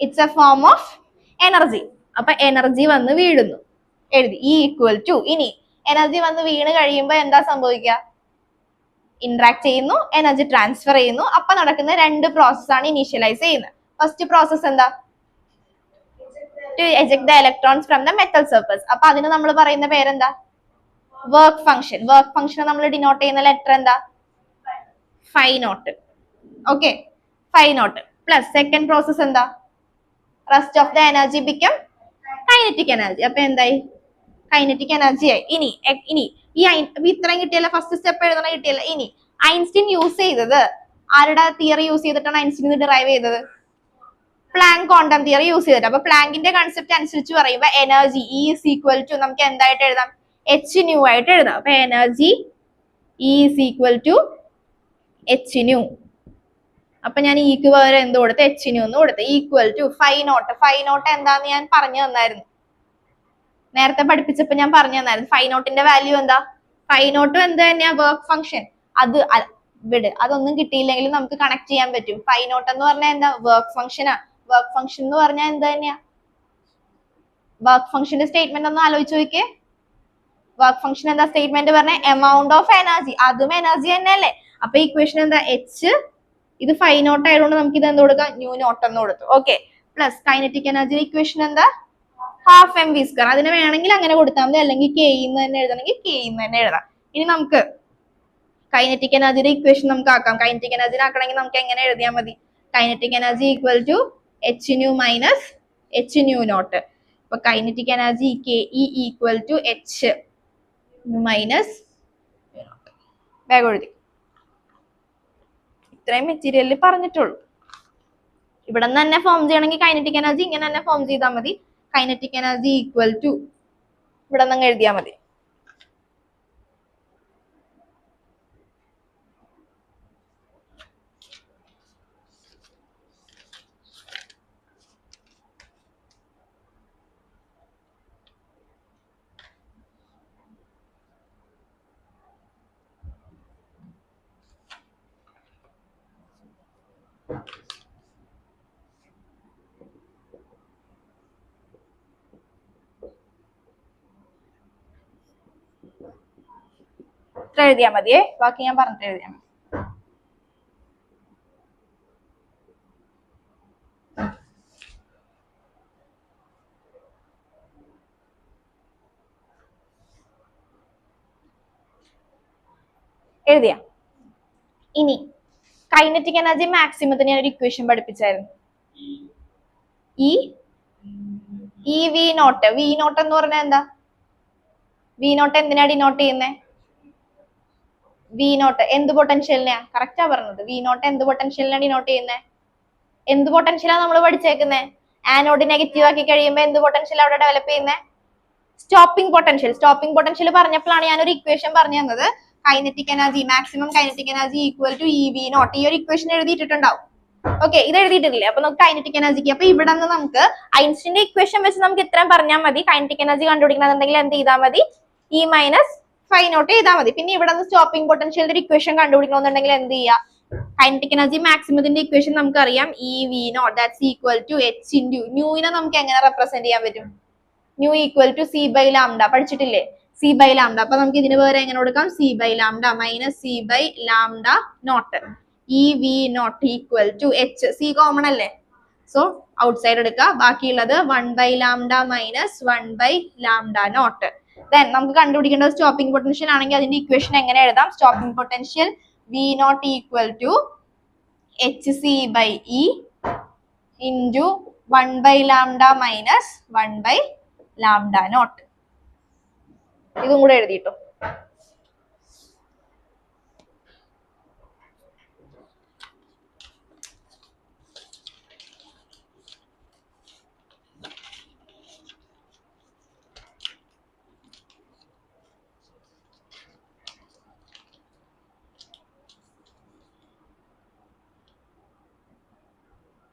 It's A form of energy. അപ്പൊ എനർജി വന്ന് വീഴുന്നു, എഴുതി ഇ ഈക്വൽ ടു. ഇനി എനർജി വന്ന് വീണ് കഴിയുമ്പോൾ എന്താ സംഭവിക്കുക? ഇന്ററാക്ട് ചെയ്യുന്നു, എനർജി ട്രാൻസ്ഫർ ചെയ്യുന്നു. അപ്പൊ നടക്കുന്ന രണ്ട് പ്രോസസ് ആണ് ഇനീഷ്യലൈസ് ചെയ്യുന്നത്. ഫസ്റ്റ് പ്രോസസ് എന്താ? To eject the electrons from the metal surface. അപ്പൊ അതിന് നമ്മൾ പറയുന്ന പേരെന്താ? Work function. വർക്ക് ഫംഗ്ഷൻ നമ്മൾ ഡിനോട്ട് ചെയ്യുന്ന ലെറ്റർ എന്താ? Phi naught. Okay, phi naught. Plus second process എന്താ? Rest of the energy become kinetic energy. അപ്പൊ എന്തായി? കൈനറ്റിക് എനർജി ആയി. ഇനി ഈ ഇത്രയും കിട്ടിയല്ല, ഫസ്റ്റ് സ്റ്റെപ്പ് എഴുതണ കിട്ടിയല്ല. ഇനി ഐൻസ്റ്റീൻ യൂസ് ചെയ്തത് ആരുടെ തിയറി യൂസ് ചെയ്തിട്ടാണ് ഐൻസ്റ്റീൻ ഇത് ഡിറൈവ് ചെയ്തത്? പ്ലാങ്ക് ക്വാണ്ടം തിയറി യൂസ് ചെയ്തിട്ട്. അപ്പൊ പ്ലാങ്കിന്റെ കൺസെപ്റ്റ് അനുസരിച്ച് പറയുമ്പോൾ energy E is equal to നമുക്ക് എന്തായിട്ട് എഴുതാം? എച്ച് ന്യൂ ആയിട്ട് എഴുതാം. അപ്പൊ energy E is equal to h nu. അപ്പൊ ഞാൻ ഇക്ക് പകരം എന്ത് കൊടുത്ത്? എച്ച് ന്യൂ എന്ന് കൊടുത്ത്. Equal to phi nought. Phi nought എന്താന്ന് ഞാൻ പറഞ്ഞു തന്നായിരുന്നു, നേരത്തെ പഠിപ്പിച്ചപ്പോ ഞാൻ പറഞ്ഞു തന്നായിരുന്നു. ഫൈ നോട്ടിന്റെ വാല്യൂ എന്താ? ഫൈ നോട്ടും എന്ത് തന്നെയാ? Work function. അത് വിട്, അതൊന്നും കിട്ടിയില്ലെങ്കിലും നമുക്ക് കണക്ട് ചെയ്യാൻ പറ്റും. ഫൈ നോട്ട് എന്ന് പറഞ്ഞാൽ എന്താ? വർക്ക് ഫംഗ്ഷനാ. വർക്ക് ഫംഗ്ഷൻ എന്ന് പറഞ്ഞാൽ എന്ത് തന്നെയാ? വർക്ക് ഫംഗ്ഷന്റെ സ്റ്റേറ്റ്മെന്റ് ഒന്ന് ആലോചിച്ച് നോക്കിയേ. വർക്ക് ഫംഗ്ഷൻ എന്താ സ്റ്റേറ്റ്മെന്റ് പറഞ്ഞ? Amount of energy. അതും എനർജി തന്നെയല്ലേ? അപ്പൊ ഇക്വേഷൻ എന്താ? എച്ച്, ഇത് ഫൈ നോട്ട് ആയതുകൊണ്ട് നമുക്ക് ഇത് എന്ത് കൊടുക്കാം? ന്യൂ നോട്ട് എന്ന് കൊടുത്തു. Okay, plus kinetic energy equation എന്താ? Half m v square. അതിന് വേണമെങ്കിൽ അങ്ങനെ കൊടുത്താൽ മതി, അല്ലെങ്കിൽ കെ എന്ന് തന്നെ എഴുതണമെങ്കിൽ കെ എന്ന് തന്നെ എഴുതാം. ഇനി നമുക്ക് കൈനറ്റിക് എനർജിയുടെ ഇക്വേഷൻ നമുക്ക് ആക്കാം. കൈനറ്റിക് എനർജി ആക്കണമെങ്കിൽ നമുക്ക് എങ്ങനെ എഴുതിയാൽ മതി? Kinetic energy equal to h nu minus h nu naught. അപ്പൊ kinetic energy K E equal to h minus വേഗം എഴുതി. ഇത്രയും മെറ്റീരിയലിൽ പറഞ്ഞിട്ടുള്ളൂ. ഇവിടെ നിന്ന് തന്നെ ഫോം ചെയ്യണമെങ്കിൽ കൈനറ്റിക് എനർജി ഇങ്ങനെ തന്നെ ഫോം ചെയ്താൽ മതി. കൈനറ്റിക് എനർജി ഈക്വൽ ടു ഇവിടെ നിന്ന് എഴുതിയാൽ മതി. ഇത്ര എഴുതിയാൽ മതിയേ, ബാക്കി ഞാൻ പറഞ്ഞിട്ട് എഴുതിയാൽ മതി. എഴുതിയാ? ഇനി കൈനറ്റിക് എനർജി മാക്സിമത്തിന് ഞാൻ ഒരു ഇക്വേഷൻ പഠിപ്പിച്ചായിരുന്നു. ഈ വി നോട്ട്. വി നോട്ട് എന്ന് പറഞ്ഞാൽ എന്താ? വി നോട്ട് എന്തിനാ ഡിനോട്ട് ചെയ്യുന്നേ? വി നോട്ട് എന്ത് പൊട്ടൻഷ്യലിനെയാ? കറക്റ്റാ പറഞ്ഞത്. വി നോട്ട് എന്ത് പൊട്ടൻഷ്യലിനാണ് ഡിനോട്ട് ചെയ്യുന്നത്? എന്ത് പൊട്ടൻഷ്യലാണ് നമ്മൾ പഠിച്ചേക്കുന്നത്? ആനോഡ് നെഗറ്റീവ് ആക്കി കഴിയുമ്പോൾ എന്ത് പൊട്ടൻഷ്യൽ അവിടെ ഡെവലപ്പ് ചെയ്യുന്നത്? Stopping potential. സ്റ്റോപ്പിംഗ് പൊട്ടൻഷ്യൽ പറഞ്ഞപ്പോഴാണ് ഞാനൊരു ഇക്വേഷൻ പറഞ്ഞു തന്നത്. Kinetic energy, maximum kinetic energy equal to E V nought. ഈ ഒരു ഇക്വേഷൻ എഴുതിയിട്ടുണ്ടാവും. ഓക്കെ, ഇത് എഴുതിയിട്ടില്ലേ? അപ്പൊ നമുക്ക് കൈനറ്റിക് എനർജിക്ക്, അപ്പൊ ഇവിടെ നിന്ന് നമുക്ക് ഐൻസ്റ്റീന്റെ ഇക്വേഷൻ വെച്ച് നമുക്ക് ഇത്രയും പറഞ്ഞാൽ മതി. കൈനറ്റിക് എനർജി കണ്ടുപിടിക്കണമെന്നുണ്ടെങ്കിൽ എന്ത് ചെയ്താൽ മതി? ഇ മൈനസ് ഫൈ നോട്ട് ചെയ്താൽ മതി. പിന്നെ ഇവിടെ നിന്ന് സ്റ്റോപ്പിംഗ് പൊട്ടൻഷ്യലിന്റെ ഇക്വേഷൻ കണ്ടുപിടിക്കണമെന്നുണ്ടെങ്കിൽ എന്ത് ചെയ്യാം? കൈനറ്റിക് എനർജി മാക്സിമത്തിന്റെ ഇക്വേഷൻ നമുക്കറിയാം. E V naught that's equal to H into ന്യൂവിനെ നമുക്ക് എങ്ങനെ റെപ്രസെന്റ് ചെയ്യാൻ പറ്റും? Nu equal to C by lambda. പഠിച്ചിട്ടില്ലേ? C by lambda. അപ്പൊ നമുക്ക് ഇതിന് പകരം എങ്ങനെ കൊടുക്കാം? C by lambda minus C by lambda naught. E V naught equal to H. C common അല്ലേ? സോ ഔട്ട്സൈഡ് എടുക്കുക. ബാക്കിയുള്ളത് 1/λ മൈനസ് 1/λ0. ദെൻ നമുക്ക് കണ്ടുപിടിക്കേണ്ടത് സ്റ്റോപ്പിംഗ് പൊട്ടൻഷ്യൽ ആണെങ്കിൽ അതിന്റെ ഇക്വേഷൻ എങ്ങനെ എഴുതാം? Stopping potential V0 equal to hc/E into 1/λ minus 1/λ0. ഇതും കൂടെ എഴുതിയിട്ടു.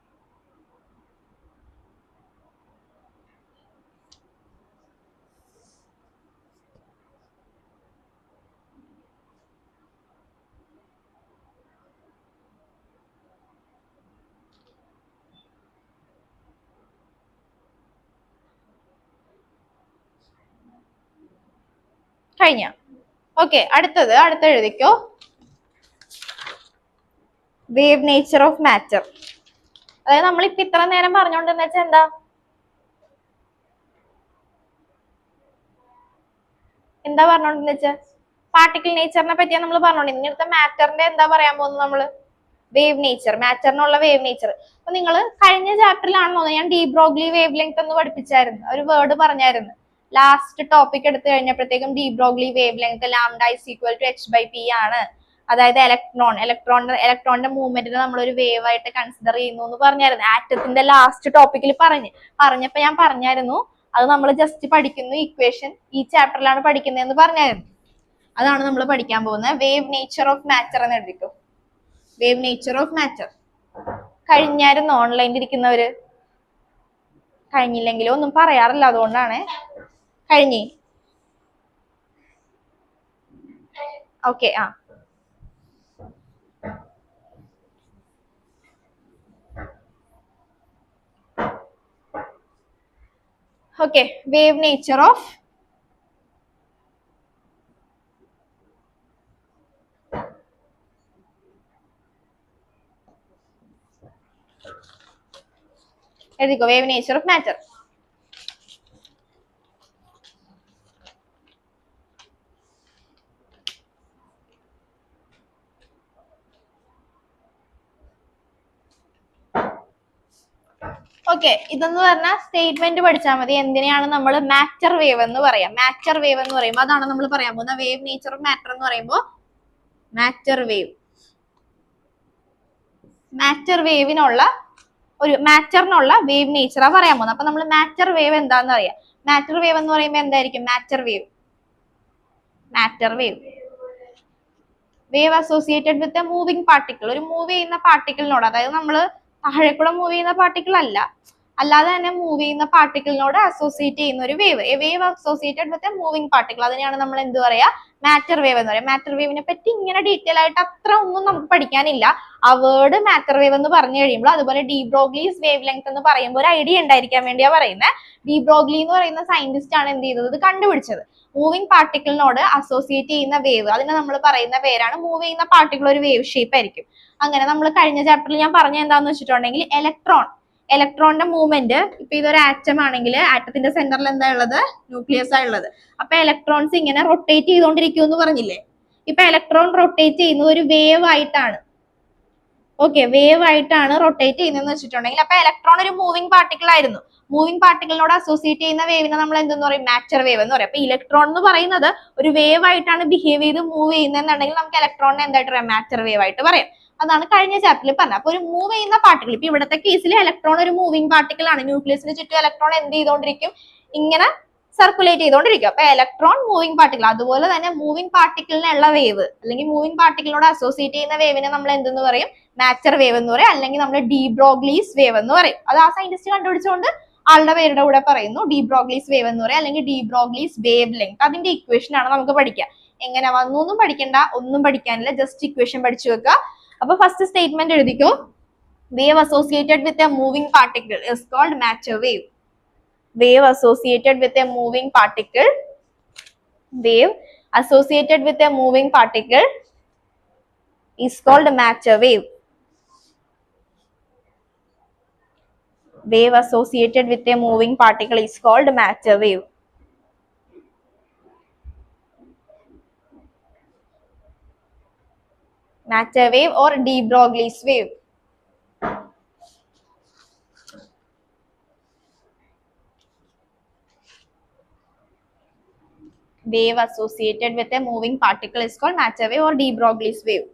കഴിഞ്ഞ. ഓക്കെ, അടുത്ത എഴുതിക്കോ. Wave nature of matter. അതായത് നമ്മളിപ്പോ ഇത്ര നേരം പറഞ്ഞോണ്ടെന്ന് വെച്ചാൽ എന്താ പറഞ്ഞോണ്ടെന്ന് വെച്ചാൽ പാർട്ടിക്കിൾ നേച്ചറിനെ പറ്റിയാ നമ്മൾ പറഞ്ഞോണ്ട്. ഇന്നത്തെ മാറ്ററിന്റെ എന്താ പറയാൻ പോകുന്നത് നമ്മള്? വേവ് നേച്ചർ, മാറ്ററിനുള്ള വേവ് നേച്ചർ. അപ്പൊ നിങ്ങൾ കഴിഞ്ഞ ചാപ്റ്ററിലാണെന്നോ ഞാൻ ഡി ബ്രോഗ്ലി വേവ് ലെങ്ത് എന്ന് പഠിപ്പിച്ചായിരുന്നു, ഒരു വേർഡ് പറഞ്ഞായിരുന്നു. ലാസ്റ്റ് ടോപ്പിക് എടുത്തു കഴിഞ്ഞപ്പോഴത്തേക്കും de Broglie wavelength lambda is equal to h/p ആണ്. അതായത് ഇലക്ട്രോണിന്റെ മൂവ്മെന്റിനെ നമ്മൾ ഒരു വേവ് ആയിട്ട് കൺസിഡർ ചെയ്യുന്നു എന്ന് പറഞ്ഞായിരുന്നു. ആറ്റത്തിന്റെ ലാസ്റ്റ് ടോപ്പിക്കിൽ പറഞ്ഞപ്പോ ഞാൻ പറഞ്ഞായിരുന്നു അത് നമ്മൾ ജസ്റ്റ് പഠിക്കുന്നു, ഇക്വേഷൻ ഈ ചാപ്റ്ററിലാണ് പഠിക്കുന്നതെന്ന് പറഞ്ഞായിരുന്നു. അതാണ് നമ്മൾ പഠിക്കാൻ പോകുന്നത്. വേവ് നേച്ചർ ഓഫ് മാറ്റർ എന്ന് എഴുതിക്കോ. വേവ് നേച്ചർ ഓഫ് മാറ്റർ കഴിഞ്ഞായിരുന്നു. ഓൺലൈനിൽ ഇരിക്കുന്നവര് കഴിഞ്ഞില്ലെങ്കിലോ ഒന്നും പറയാറില്ല, അതുകൊണ്ടാണ്. കഴിഞ്ഞേ? Okay. Okay, wave nature of എഴുതിക്കോ. Wave nature of matter. Okay, ഇതെന്ന് പറഞ്ഞാൽ സ്റ്റേറ്റ്മെന്റ് പഠിച്ചാൽ മതി. എന്തിനാണ് നമ്മൾ മാറ്റർ വേവ് എന്ന് പറയാം? മാറ്റർ വേവ് എന്ന് പറയുമ്പോൾ അതാണ് നമ്മൾ പറയാൻ പോകുന്നത്. വേവ് നേച്ചർ ഓഫ് മാറ്റർ എന്ന് പറയുമ്പോൾ മാറ്റർ വേവിനുള്ള മാറ്ററിനുള്ള വേവ് നേച്ചറാ പറയാൻ പോകുന്നത്. അപ്പൊ നമ്മൾ മാറ്റർ വേവ് എന്താന്ന് അറിയാം. മാറ്റർ വേവ് എന്ന് പറയുമ്പോൾ എന്തായിരിക്കും? Matter wave associated with a moving particle. ഒരു മൂവ് ചെയ്യുന്ന പാർട്ടിക്കിളിനോട്, അതായത് നമ്മൾ താഴെ കൂടെ മൂവ് ചെയ്യുന്ന പാർട്ടിക്കിൾ അല്ലാതെ തന്നെ മൂവ് ചെയ്യുന്ന പാർട്ടിക്കിളിനോട് അസോസിയേറ്റ് ചെയ്യുന്ന ഒരു wave associated with a moving particle. അതിനെയാണ് നമ്മൾ എന്ത് പറയാ? മാറ്റർ വേവ് എന്ന് പറയാം. മാറ്റർ വേവിനെ പറ്റി ഇങ്ങനെ ഡീറ്റെയിൽ ആയിട്ട് അത്ര ഒന്നും നമുക്ക് പഠിക്കാനില്ല. ആ വേർഡ് മാറ്റർ വേവ് എന്ന് പറഞ്ഞു കഴിയുമ്പോൾ, അതുപോലെ ഡി ബ്രോഗ്ലീസ് വേവ് ലെങ്ത് എന്ന് പറയുമ്പോൾ ഒരു ഐഡിയ ഉണ്ടായിരിക്കാൻ വേണ്ടിയാ പറയുന്നത്. ഡി ബ്രോഗ്ലി എന്ന് പറയുന്ന സയന്റിസ്റ്റ് ആണ് എന്ത് ചെയ്തത്? ഇത് കണ്ടുപിടിച്ചത്. മൂവിങ് പാർട്ടിക്കിളിനോട് അസോസിയേറ്റ് ചെയ്യുന്ന വേവ്, അതിനെ നമ്മൾ പറയുന്ന പേരാണ് മൂവ് ചെയ്യുന്ന പാർട്ടിക്കിൾ. ഒരു വേവ് ഷേപ്പ് ആയിരിക്കും. അങ്ങനെ നമ്മൾ കഴിഞ്ഞ ചാപ്റ്ററിൽ ഞാൻ പറഞ്ഞ എന്താന്ന് വെച്ചിട്ടുണ്ടെങ്കിൽ ഇലക്ട്രോണിന്റെ മൂവ്മെന്റ്. ഇപ്പൊ ഇതൊരു ആറ്റം ആണെങ്കിൽ ആറ്റത്തിന്റെ സെന്ററിൽ എന്താ ഉള്ളത്? ന്യൂക്ലിയസ് ആ ഉള്ളത്. അപ്പൊ ഇലക്ട്രോൺസ് ഇങ്ങനെ റൊട്ടേറ്റ് ചെയ്തുകൊണ്ടിരിക്കും എന്ന് പറഞ്ഞില്ലേ? ഇപ്പൊ ഇലക്ട്രോൺ റൊട്ടേറ്റ് ചെയ്യുന്നത് ഒരു വേവ് ആയിട്ടാണ്. ഓക്കെ, വേവ് ആയിട്ടാണ് റൊട്ടേറ്റ് ചെയ്യുന്നതെന്ന് വെച്ചിട്ടുണ്ടെങ്കിൽ അപ്പൊ ഇലക്ട്രോൺ ഒരു മൂവിങ് പാർട്ടിക്കിൾ ആയിരുന്നു. മൂവിങ് പാർട്ടിക്കിളിനോട് അസോസിയേറ്റ് ചെയ്യുന്ന വേവിനെ നമ്മൾ എന്തെന്ന് പറയും? മാറ്റർ വേവ് എന്ന് പറയും. അപ്പൊ ഇലക്ട്രോൺ എന്ന് പറയുന്നത് ഒരു വേവ് ആയിട്ടാണ് ബിഹേവ് ചെയ്ത് മൂവ് ചെയ്യുന്നതെന്നുണ്ടെങ്കിൽ നമുക്ക് ഇലക്ട്രോണിനെ എന്തായിട്ട് പറയാം? മാറ്റർ വേവ് ആയിട്ട് പറയാം. അതാണ് കഴിഞ്ഞ ചാപ്റ്ററിൽ പറഞ്ഞത്. അപ്പൊ ഒരു മൂവ് ചെയ്യുന്ന പാർട്ടിക്കിൾ, ഇപ്പൊ ഇവിടുത്തെ കേസിൽ ഇലക്ട്രോൺ ഒരു മൂവിങ് പാർട്ടിക്കിൾ ആണ്. ന്യൂക്ലിയസിന് ചുറ്റും ഇലക്ട്രോൺ എന്ത് ചെയ്തുകൊണ്ടിരിക്കും? ഇങ്ങനെ സർക്കുലേറ്റ് ചെയ്തുകൊണ്ടിരിക്കും. അപ്പൊ ഇലക്ട്രോൺ മൂവിങ് പാർട്ടിക്കിൾ. അതുപോലെ തന്നെ മൂവിങ് പാർട്ടിക്കിളിനുള്ള വേവ് അല്ലെങ്കിൽ മൂവിങ് പാർട്ടിക്കിളിനോട് അസോസിയേറ്റ് ചെയ്യുന്ന വേവിനെ നമ്മൾ എന്തെന്ന് പറയും? മാറ്റർ വേവ് എന്ന് പറയും. അല്ലെങ്കിൽ നമ്മൾ ഡി ബ്രോഗ്ലീസ് വേവ് എന്ന് പറയും. അത് ആ സയന്റിസ്റ്റ് കണ്ടുപിടിച്ചുകൊണ്ട് ആളുടെ പേരുടെ കൂടെ പറയുന്നു. ഡി ബ്രോഗ്ലീസ് വേവ് എന്ന് പറയും, അല്ലെങ്കിൽ ഡി ബ്രോഗ്ലീസ് വേവ് ലെങ്ത്. അതിന്റെ ഇക്വേഷൻ ആണ് നമുക്ക് പഠിക്കുക. എങ്ങനെ വന്നു ഒന്നും പഠിക്കണ്ട, ഒന്നും പഠിക്കാനില്ല, ജസ്റ്റ് ഇക്വേഷൻ പഠിച്ചു വെക്കുക. അപ്പൊ ഫസ്റ്റ് സ്റ്റേറ്റ്മെന്റ് എഴുതിക്കോ. Wave associated with a moving particle is called matter wave. Wave associated with a moving particle is called matter wave. Wave associated with a moving particle is called matter wave. Matter wave or de Broglie's wave. Wave associated with a moving particle is called matter wave or de Broglie's wave.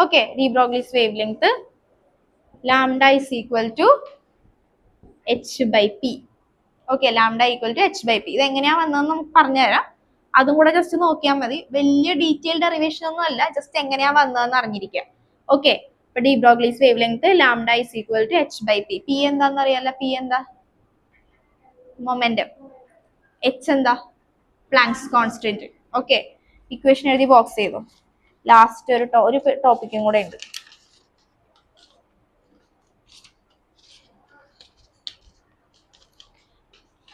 Okay, de Broglie's wavelength lambda is equal to h by p. Okay, lambda equal to h by p. ഇത് എങ്ങനെയാ വന്നതെന്ന് നമുക്ക് പറഞ്ഞുതരാം. അതും കൂടെ just നോക്കിയാൽ മതി. വലിയ ഡീറ്റെയിൽ ഡെറിവേഷൻ ഒന്നും അല്ല, ജസ്റ്റ് എങ്ങനെയാ വന്നതെന്ന് അറിഞ്ഞിരിക്കുക. ഓക്കെ, ഇപ്പൊ de Broglie's wavelength lambda is equal to h by p. p എന്താന്ന് അറിയാലോ, p എന്താ മൊമെന്റം, h എന്താ പ്ലാങ്ക്സ് കോൺസ്റ്റന്റ്. ഓക്കെ, ഇക്വേഷൻ എഴുതി ബോക്സ് ചെയ്തു. ലാസ്റ്റ് ഒരു ടോപ്പിക്കും കൂടെ ഉണ്ട്.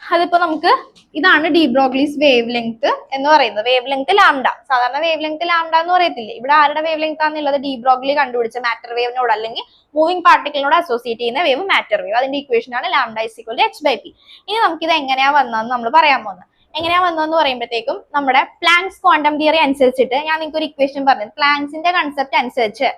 അതിപ്പോ നമുക്ക് ഇതാണ് ഡി ബ്രോഗ്ലീസ് വേവ് ലെങ്ത് എന്ന് പറയുന്നത്. വേവ് ലെങ്ത് ലാംഡ, സാധാരണ വേവ് ലെങ്ത് ലാംഡ എന്ന് പറയത്തില്ലേ, ഇവിടെ ആരുടെ വേവ് ലെങ്ത് ആണെന്നുള്ളത് ഡി ബ്രോഗ്ലി കണ്ടുപിടിച്ച മാറ്റർ വേവിനോട് അല്ലെങ്കിൽ മൂവിംഗ് പാർട്ടിക്കിളിനോട് അസോസിയേറ്റ് ചെയ്യുന്ന വേവ് മാറ്റർ വേവ്. അതിന്റെ ഇക്വേഷൻ ആണ് lambda is equal to h by p. ഇനി നമുക്ക് ഇത് എങ്ങനെയാ വന്നതെന്ന് നമ്മൾ പറയാൻ പോകുന്നത്. എങ്ങനെയാ വന്നതെന്ന് പറയുമ്പോഴത്തേക്കും നമ്മുടെ പ്ലാങ്ക്സ് ക്വാണ്ടം തിയറി അനുസരിച്ചിട്ട് ഞാൻ നിങ്ങൾക്ക് ഒരു ഇക്വേഷൻ പറഞ്ഞു, പ്ലാങ്ക്സിന്റെ കൺസെപ്റ്റ് അനുസരിച്ച്.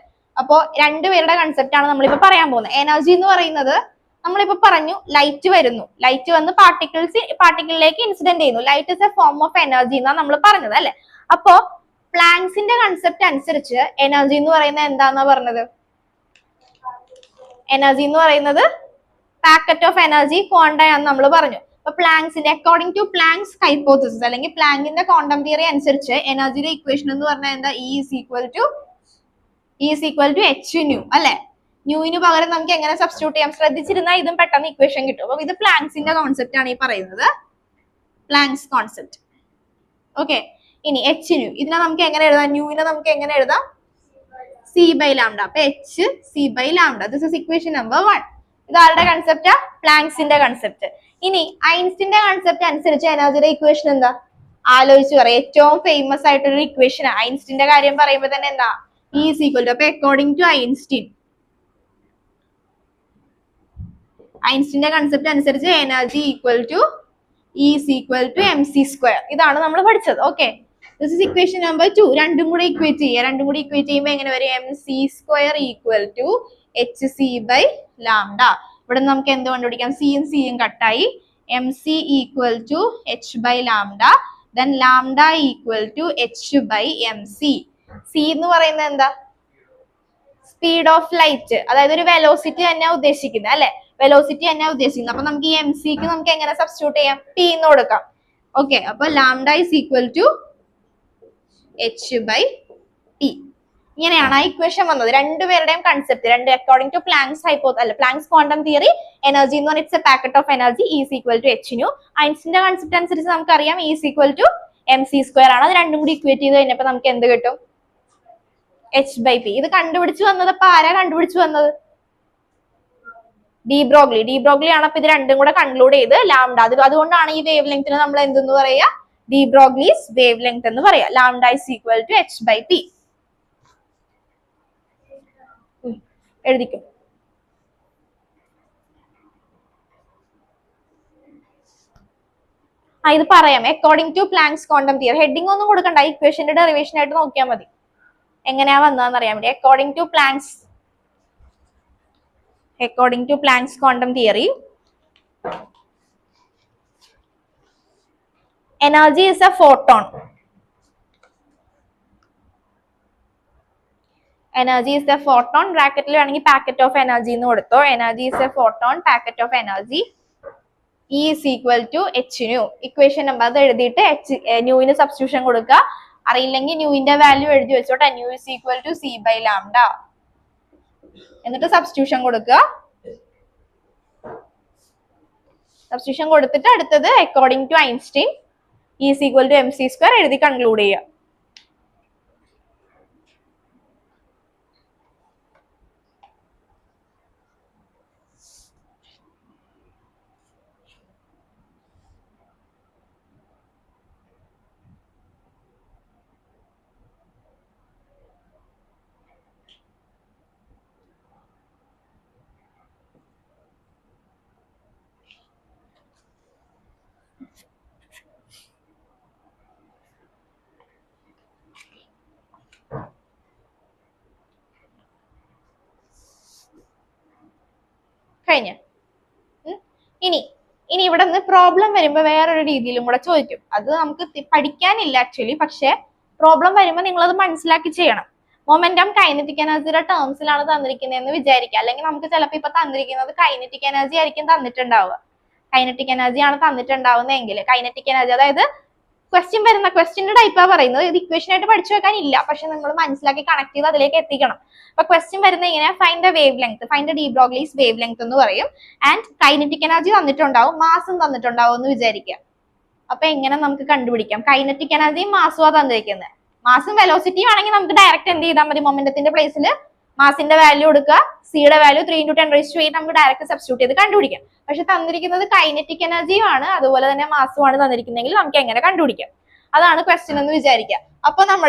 അപ്പോ രണ്ടുപേരുടെ കൺസെപ്റ്റ് ആണ് നമ്മളിപ്പോ പറയാൻ പോകുന്നത്. എനർജി എന്ന് പറയുന്നത് നമ്മളിപ്പോ പറഞ്ഞു ലൈറ്റ് വരുന്നു, ലൈറ്റ് വന്ന് പാർട്ടിക്കിളിലേക്ക് ഇൻസിഡന്റ് ചെയ്യുന്നു. Light is a form of energy എന്നാണ് നമ്മൾ പറഞ്ഞത് അല്ലെ. അപ്പോ പ്ലാങ്ക്സിന്റെ കൺസെപ്റ്റ് അനുസരിച്ച് എനർജി എന്ന് പറയുന്നത് എന്താന്നാ പറഞ്ഞത്? എനർജി എന്ന് പറയുന്നത് പാക്കറ്റ് ഓഫ് എനർജി ക്വാണ്ടയാന്ന് നമ്മൾ പറഞ്ഞു. അപ്പൊ പ്ലാങ്ക്സിന്റെ അക്കോർഡിംഗ് ടു പ്ലാങ്ക്സ് ഹൈപ്പോത്തിസിസ് അല്ലെങ്കിൽ പ്ലാങ്കിന്റെ ക്വാണ്ടം തിയറി അനുസരിച്ച് എനർജിയുടെ ഇക്വേഷൻ എന്ന് പറഞ്ഞാൽ എന്താ? E is equal to h nu അല്ലെ. ന്യൂവിന് പകരം നമുക്ക് എങ്ങനെ സബ്സ്റ്റിറ്റ്യൂട്ട് ചെയ്യാം? ശ്രദ്ധിച്ചിരുന്നാൽ ഇതും പെട്ടെന്ന് ഇക്വേഷൻ കിട്ടും. അപ്പൊ ഇത് പ്ലാങ്ക്സിന്റെ കോൺസെപ്റ്റ് ആണ് ഈ പറയുന്നത്, പ്ലാങ്ക്സ് കോൺസെപ്റ്റ്. ഓക്കെ, ഇനി എച്ച് ന്യൂ ഇതിനെ നമുക്ക് എങ്ങനെ എഴുതാം? ന്യൂവിനെ നമുക്ക് എങ്ങനെ എഴുതാം? C by lambda. അപ്പൊ H C by lambda. This is equation number 1. ഇത് ആരുടെ കൺസെപ്റ്റാ? പ്ലാങ്ക്സിന്റെ കൺസെപ്റ്റ്. ഇനി ഐൻസ്റ്റീന്റെ കൺസെപ്റ്റ് അനുസരിച്ച് എനർജിയുടെ ഇക്വേഷൻ എന്താ? ആലോചിച്ച് പറയാം. ഏറ്റവും ഫേമസ് ആയിട്ടൊരു ഇക്വേഷൻ ഐൻസ്റ്റീന്റെ കാര്യം പറയുമ്പോൾ തന്നെ എന്താ? E is equal to, അപ്പൊ അക്കോർഡിംഗ് ടു ഐൻസ്റ്റീന്റെ കൺസെപ്റ്റ് അനുസരിച്ച് energy equal to E is equal to mc square. ഇതാണ് നമ്മൾ പഠിച്ചത്. Okay, this is equation number 2. രണ്ടും കൂടി ഇക്വേറ്റ് ചെയ്യുക. രണ്ടും കൂടി ഇക്വേറ്റ് ചെയ്യുമ്പോൾ എങ്ങനെ വരും? mc square equal to hc by lambda. ഇവിടെ നമുക്ക് എന്ത് കണ്ടുപിടിക്കാം? സിയും സിയും കട്ടായി. mc equal to h by lambda, then lambda equal to h by mc. C എന്ന് പറയുന്നത് എന്താ? സ്പീഡ് ഓഫ് ലൈറ്റ്, അതായത് ഒരു വെലോസിറ്റി തന്നെയാണ് ഉദ്ദേശിക്കുന്നത് അല്ലെ. വെലോസിറ്റി തന്നെയാണ് ഉദ്ദേശിക്കുന്നത്. അപ്പൊ നമുക്ക് ഈ എം സിക്ക് നമുക്ക് എങ്ങനെ സബ്സ്റ്റിറ്റ്യൂട്ട് ചെയ്യാം? പി എന്ന് കൊടുക്കാം. ഓക്കെ, അപ്പൊ lambda is equal to h by P. ഇങ്ങനെയാണ് ആ ഇക്വേഷൻ വന്നത്. രണ്ടുപേരുടെയും concept according to Planck's quantum theory energy എന്ന് പറഞ്ഞാൽ it's a packet of energy. Is equal to h nu. ഐൻസ്റ്റീന്റെ കൺസെപ്റ്റ് അനുസരിച്ച് നമുക്കറിയാം is equal to mc square ആണ്. അത് രണ്ടും കൂടി ഇക്വേറ്റ് ചെയ്ത് കഴിഞ്ഞപ്പോൾ നമുക്ക് എന്ത് കിട്ടും? h by p. ഇത് കണ്ടുപിടിച്ചു വന്നത് അപ്പൊ ആരാ കണ്ടുപിടിച്ചു വന്നത്? ഡി ബ്രോഗ്ലി ആണ്. അപ്പൊ ഇത് രണ്ടും കൂടെ കൺക്ലൂഡ് ചെയ്ത് ലാംഡ, അതുകൊണ്ടാണ് ഈ വേവ് ലെങ്തിന് നമ്മൾ എന്തെന്ന് പറയാ? ഡി ബ്രോഗ്ലീസ് വേവ് ലെങ്ത് എന്ന് പറയാ. Lambda is equal to h by p. എഴുതിക്കും. ഇത് പറയാം. According to Planck's quantum theory. Heading ഒന്നും കൊടുക്കണ്ട, ഇക്വേഷന്റെ ഡെറിവേഷൻ ആയിട്ട് നോക്കിയാൽ മതി. എങ്ങനെയാ വന്നതെന്ന് അറിയാൻ വേണ്ടി. According to Planck's quantum theory, energy is a photon. Energy is a photon. ബ്രാക്കറ്റിൽ വേണമെങ്കിൽ പാക്കറ്റ് ഓഫ് എനർജി എന്ന് കൊടുത്തോ. Energy is a photon, packet of energy. E is equal to h nu. Equation number അത് എഴുതിയിട്ട് ന്യൂവിന് substitution കൊടുക്കുക. അറിയില്ലെങ്കിൽ ന്യൂവിന്റെ വാല്യൂ എഴുതി വെച്ചോട്ടെ. Nu is equal to C by lambda. എന്നിട്ട് സബ്സ്റ്റിറ്റ്യൂഷൻ കൊടുക്കുക. സബ്സ്റ്റിറ്റ്യൂഷൻ കൊടുത്തിട്ട് അടുത്തത് according to Einstein E is equal to mc square എഴുതി കൺക്ലൂഡ് ചെയ്യുക. കഴിഞ്ഞ. ഇനി ഇനി ഇവിടെ നിന്ന് പ്രോബ്ലം വരുമ്പോൾ വേറൊരു രീതിയിലും കൂടെ ചോദിക്കും. അത് നമുക്ക് പഠിക്കാനില്ല ആക്ച്വലി, പക്ഷെ പ്രോബ്ലം വരുമ്പോൾ നിങ്ങൾ അത് മനസ്സിലാക്കി ചെയ്യണം. മൊമെന്റം കൈനറ്റിക് എനർജിയുടെ ടേംസിലാണ് തന്നിരിക്കുന്നതെന്ന് വിചാരിക്കുക. അല്ലെങ്കിൽ നമുക്ക് ചിലപ്പോൾ ഇപ്പൊ തന്നിരിക്കുന്നത് കൈനറ്റിക് എനർജി ആയിരിക്കും തന്നിട്ടുണ്ടാവുക. കൈനറ്റിക് എനർജി ആണ് തന്നിട്ടുണ്ടാവുന്നതെങ്കിൽ കൈനറ്റിക് എനർജി, അതായത് ക്വസ്റ്റ്യന്റെ ടൈപ്പാ പറയുന്നത്. ഇത് ഇക്വേഷൻ ആയിട്ട് പഠിച്ചു വെക്കാനില്ല, പക്ഷെ നിങ്ങൾ മനസ്സിലാക്കി കണക്ട് ചെയ്ത് അതിലേക്ക് എത്തിക്കണം. അപ്പൊ ക്വസ്റ്റ്യൻ വരുന്നത് ഇങ്ങനെ: find the wave length, find the D Broglie's wavelength എന്ന് പറയും. ആൻഡ് കൈനറ്റിക് എനർജി തന്നിട്ടുണ്ടാവും, മാസും തന്നിട്ടുണ്ടാവും എന്ന് വിചാരിക്കുക. അപ്പൊ എങ്ങനെ നമുക്ക് കണ്ടുപിടിക്കാം? കൈനറ്റിക് എനർജിയും മാസും തന്നിരിക്കുന്നത്. മാസും വെലോസിറ്റിയും ആണെങ്കിൽ നമുക്ക് ഡയറക്റ്റ് എന്ത് ചെയ്താൽ മതി? മൊമെന്റത്തിന്റെ പ്ലേസിൽ മാസിന്റെ വാല്യൂ കൊടുക്കുക, സിയുടെ വാല്യൂ 3 × 10⁸ നമുക്ക് ഡയറക്റ്റ് സബ്സ്റ്റിറ്റ്യൂട്ട് ചെയ്ത് കണ്ടുപിടിക്കാം. പക്ഷെ തന്നിരിക്കുന്നത് കൈനറ്റിക് എനർജിയും ആണ്, അതുപോലെ തന്നെ മാസും ആണ് തന്നിരിക്കുന്നതെങ്കിൽ നമുക്ക് എങ്ങനെ കണ്ടുപിടിക്കാം? അതാണ് ക്വസ്റ്റ്യൻ എന്ന് വിചാരിക്കുക. അപ്പൊ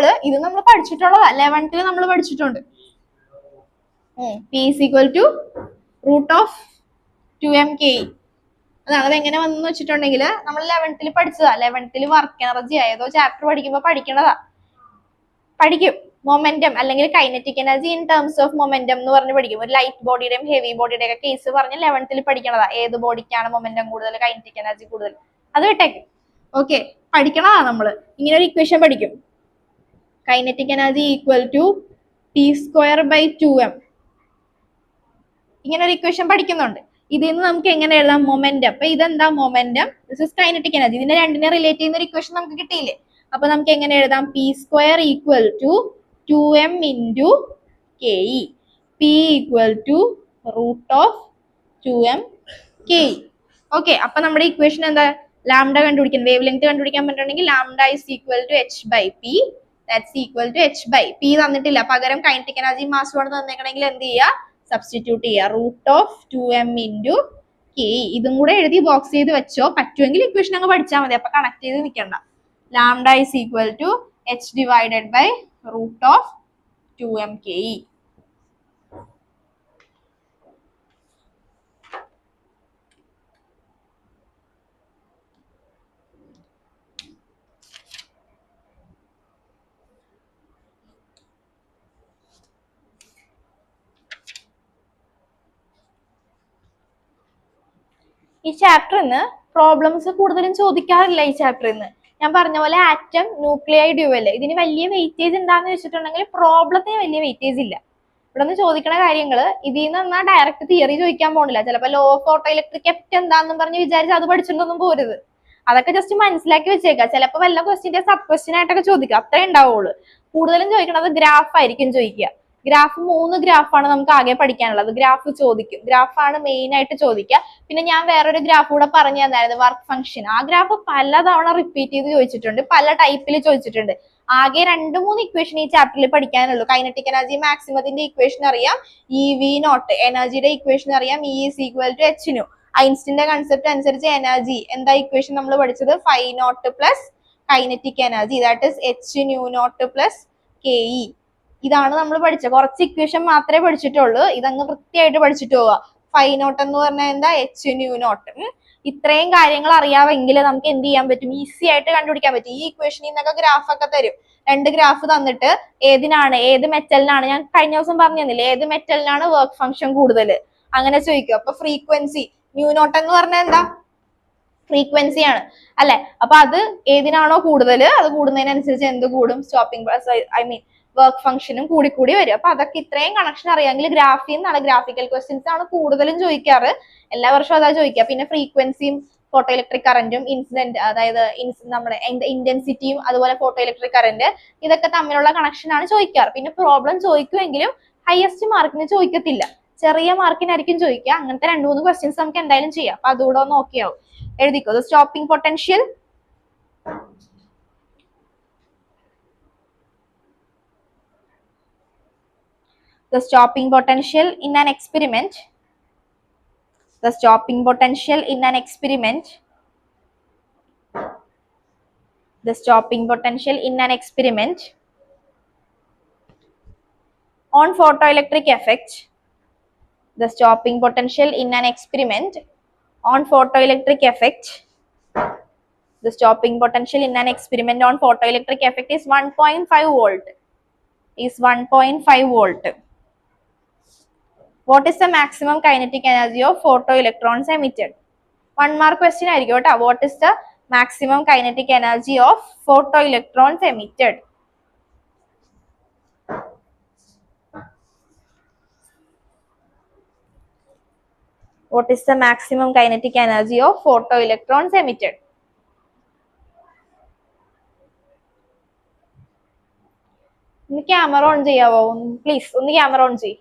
ഇത് നമ്മൾ പഠിച്ചിട്ടുള്ളതാ, 11th നമ്മൾ പഠിച്ചിട്ടുണ്ട്. P = √2mke. അതാണ്. അത് എങ്ങനെ വന്നെന്ന് വെച്ചിട്ടുണ്ടെങ്കിൽ നമ്മൾ 11th പഠിച്ചതാ. 11th വർക്ക് എനർജി ഏതോ ചാപ്റ്റർ പഠിക്കുമ്പോൾ പഠിക്കണതാ. പഠിക്കും മൊമെന്റം അല്ലെങ്കിൽ kinetic energy in terms of momentum എന്ന് പറഞ്ഞ് പഠിക്കും. ഒരു ലൈറ്റ് ബോഡിയുടെയും ഹെവി ബോഡിയുടെ ഒക്കെ കേസ് പറഞ്ഞ് 11th പഠിക്കണതാ. ഏത് ബോഡിക്കാണ് മൊമെന്റം കൂടുതൽ, കൈനറ്റിക് എനർജി കൂടുതൽ, അത് വിട്ടേക്ക്. ഓക്കെ, പഠിക്കണതാ. നമ്മള് ഇങ്ങനെ ഒരു ഇക്വേഷൻ പഠിക്കും: കൈനറ്റിക് എനർജി P²/2m. ഇങ്ങനെ ഒരു ഇക്വേഷൻ പഠിക്കുന്നുണ്ട്. ഇതിൽ നിന്ന് നമുക്ക് എങ്ങനെ എഴുതാം? മൊമെന്റം. അപ്പൊ ഇതെന്താ? Momentum. This is kinetic energy. ഇതിനെ രണ്ടിനെ റിലേറ്റ് ചെയ്യുന്ന ഒരു ഇക്വേഷൻ നമുക്ക് കിട്ടിയില്ലേ? അപ്പൊ നമുക്ക് എങ്ങനെ എഴുതാം? P² = 2m × ke. P = √2mke. Okay, അപ്പൊ നമ്മുടെ ഇക്വേഷൻ എന്താ? ലാംഡ കണ്ടുപിടിക്കാൻ, വേവ് ലെങ്ത് കണ്ടുപിടിക്കാൻ പറ്റുകയാണെങ്കിൽ λ = h/p. That's equal to h/p. തന്നിട്ടില്ല, പകരം കൈനറ്റിക് എനർജി മാസ് ആണ് തന്നേക്കണമെങ്കിൽ എന്ത് ചെയ്യുക? സബ്സ്റ്റിറ്റ്യൂട്ട് ചെയ്യുക. √2m × ke. ഇതും കൂടെ എഴുതി ബോക്സ് ചെയ്ത് വെച്ചോ. പറ്റുമെങ്കിൽ ഇക്വേഷൻ അങ്ങ് പഠിച്ചാൽ മതി, അപ്പൊ കണക്ട് ചെയ്ത് നിൽക്കണ്ട. λ = h/√2mke. ഈ ചാപ്റ്ററിൽ നിന്ന് പ്രോബ്ലംസ് കൂടുതലും ചോദിക്കാറില്ല. ഈ ചാപ്റ്ററിൽ നിന്ന് ഞാൻ പറഞ്ഞ പോലെ ആറ്റം, ന്യൂക്ലിയൈ, ഡ്യുവൽ, ഇതിന് വലിയ വെയിറ്റേജ് ഉണ്ടാന്ന് വെച്ചിട്ടുണ്ടെങ്കിൽ പ്രോബ്ലത്തിന് വലിയ വെയിറ്റേജ് ഇല്ല. ഇവിടെ നിന്ന് ചോദിക്കുന്ന കാര്യങ്ങൾ ഇതിൽ നിന്ന് ഡയറക്റ്റ് തിയറി ചോദിക്കാൻ പോണില്ല. ചിലപ്പോൾ law of auto electric effect എന്താണെന്നും പറഞ്ഞ് വിചാരിച്ച് അത് പഠിച്ചിട്ടൊന്നും പോരുത്. അതൊക്കെ ജസ്റ്റ് മനസ്സിലാക്കി വെച്ചേക്കാം. ചിലപ്പോൾ വല്ല ക്വസ്റ്റിന്റെ സബ് ക്വസ്റ്റ്യൻ ആയിട്ടൊക്കെ ചോദിക്കുക, അത്രേ ഉണ്ടാവുള്ളൂ. കൂടുതലും ചോദിക്കുന്നത് ഗ്രാഫ് ആയിരിക്കും ചോദിക്കുക. ഗ്രാഫ് 3 ഗ്രാഫാണ് നമുക്ക് ആകെ പഠിക്കാനുള്ളത്. ഗ്രാഫ് ചോദിക്കും, ഗ്രാഫാണ് മെയിൻ ആയിട്ട് ചോദിക്കുക. പിന്നെ ഞാൻ വേറൊരു ഗ്രാഫ് കൂടെ പറഞ്ഞു തന്നായിരുന്നു, വർക്ക് ഫംഗ്ഷൻ. ആ ഗ്രാഫ് പലതവണ റിപ്പീറ്റ് ചെയ്ത് ചോദിച്ചിട്ടുണ്ട്, പല ടൈപ്പിൽ ചോദിച്ചിട്ടുണ്ട്. ആകെ 2-3 ഇക്വേഷൻ ഈ ചാപ്റ്ററിൽ പഠിക്കാനുള്ളൂ. കൈനറ്റിക് എനർജി മാക്സിമത്തിന്റെ ഇക്വേഷൻ അറിയാം, EV0. എനർജിയുടെ ഇക്വേഷൻ അറിയാം, E = hν. ഐൻസ്റ്റീന്റെ കൺസെപ്റ്റ് അനുസരിച്ച് എനർജി എന്താ ഇക്വേഷൻ നമ്മൾ പഠിച്ചത്? φ0 plus kinetic energy, that is hν0 plus ke. ഇതാണ് നമ്മൾ പഠിച്ചത്. കുറച്ച് ഇക്വേഷൻ മാത്രമേ പഠിച്ചിട്ടുള്ളൂ. ഇതങ്ങ് വൃത്തിയായിട്ട് പഠിച്ചിട്ട് പോവുക. φ0 എന്ന് പറഞ്ഞാൽ എന്താ? hν0. ഇത്രയും കാര്യങ്ങൾ അറിയാമെങ്കിൽ നമുക്ക് എന്ത് ചെയ്യാൻ പറ്റും? ഈസി ആയിട്ട് കണ്ടുപിടിക്കാൻ പറ്റും. ഈ ഇക്വേഷനിൽ നിന്നൊക്കെ ഗ്രാഫ് ഒക്കെ തരും. 2 ഗ്രാഫ് തന്നിട്ട് ഏതിനാണ്, ഏത് മെറ്റലിനാണ്, ഞാൻ കഴിഞ്ഞ ദിവസം പറഞ്ഞു തന്നില്ലേ, ഏത് മെറ്റലിനാണ് വർക്ക് ഫംഗ്ഷൻ കൂടുതൽ, അങ്ങനെ ചോദിക്കും. അപ്പൊ ഫ്രീക്വൻസി μ0 എന്ന് പറഞ്ഞാൽ എന്താ? ഫ്രീക്വൻസി ആണ് അല്ലെ? അപ്പൊ അത് ഏതിനാണോ കൂടുതൽ, അത് കൂടുന്നതിനനുസരിച്ച് എന്ത് കൂടും? സ്റ്റോപ്പിംഗ് വർക്ക് ഫംഗ്ഷനും കൂടി വരും. അപ്പൊ അതൊക്കെ ഇത്രയും കണക്ഷൻ അറിയാമെങ്കിൽ ഗ്രാഫിൽ നിന്നാണ്, ഗ്രാഫിക്കൽ ക്വസ്റ്റ്യൻസ് ആണ് കൂടുതലും ചോദിക്കാറ്. എല്ലാ വർഷവും അതാ ചോദിക്കുക. പിന്നെ ഫ്രീക്വൻസിയും ഫോട്ടോ ഇലക്ട്രിക് കറന്റും ഇൻസിഡന്റ്, അതായത് നമ്മുടെ ഇന്റൻസിറ്റിയും അതുപോലെ ഫോട്ടോ ഇലക്ട്രിക് കറന്റ്, ഇതൊക്കെ തമ്മിലുള്ള കണക്ഷൻ ആണ് ചോദിക്കാറ്. പിന്നെ പ്രോബ്ലം ചോദിക്കുമെങ്കിലും ഹയസ്റ്റ് മാർക്കിന് ചോദിക്കത്തില്ല, ചെറിയ മാർക്കിനായിരിക്കും ചോദിക്കുക. അങ്ങനത്തെ 2-3 ക്വസ്റ്റ്യൻസ് നമുക്ക് എന്തായാലും ചെയ്യാം. അപ്പൊ അതുകൂടെ ഒന്ന് ഓക്കെ ആവും. എഴുതിക്കോ. Stopping potential the stopping potential in an experiment, the stopping potential in an experiment, the stopping potential in an experiment on photoelectric effect, the stopping potential in an experiment on photoelectric effect, the stopping potential in an experiment on photoelectric effect is 1.5 volt, is 1.5 volt. What is the maximum kinetic energy of photo electrons emitted? 1 mark question ആയിരിക്കും കേട്ടോ. What is the maximum kinetic energy of photo electrons emitted? What is the maximum kinetic energy of photoelectrons emitted? ഒന്ന് camera on ചെയ്യാവോ please? ഒന്ന് camera on ചെയ്.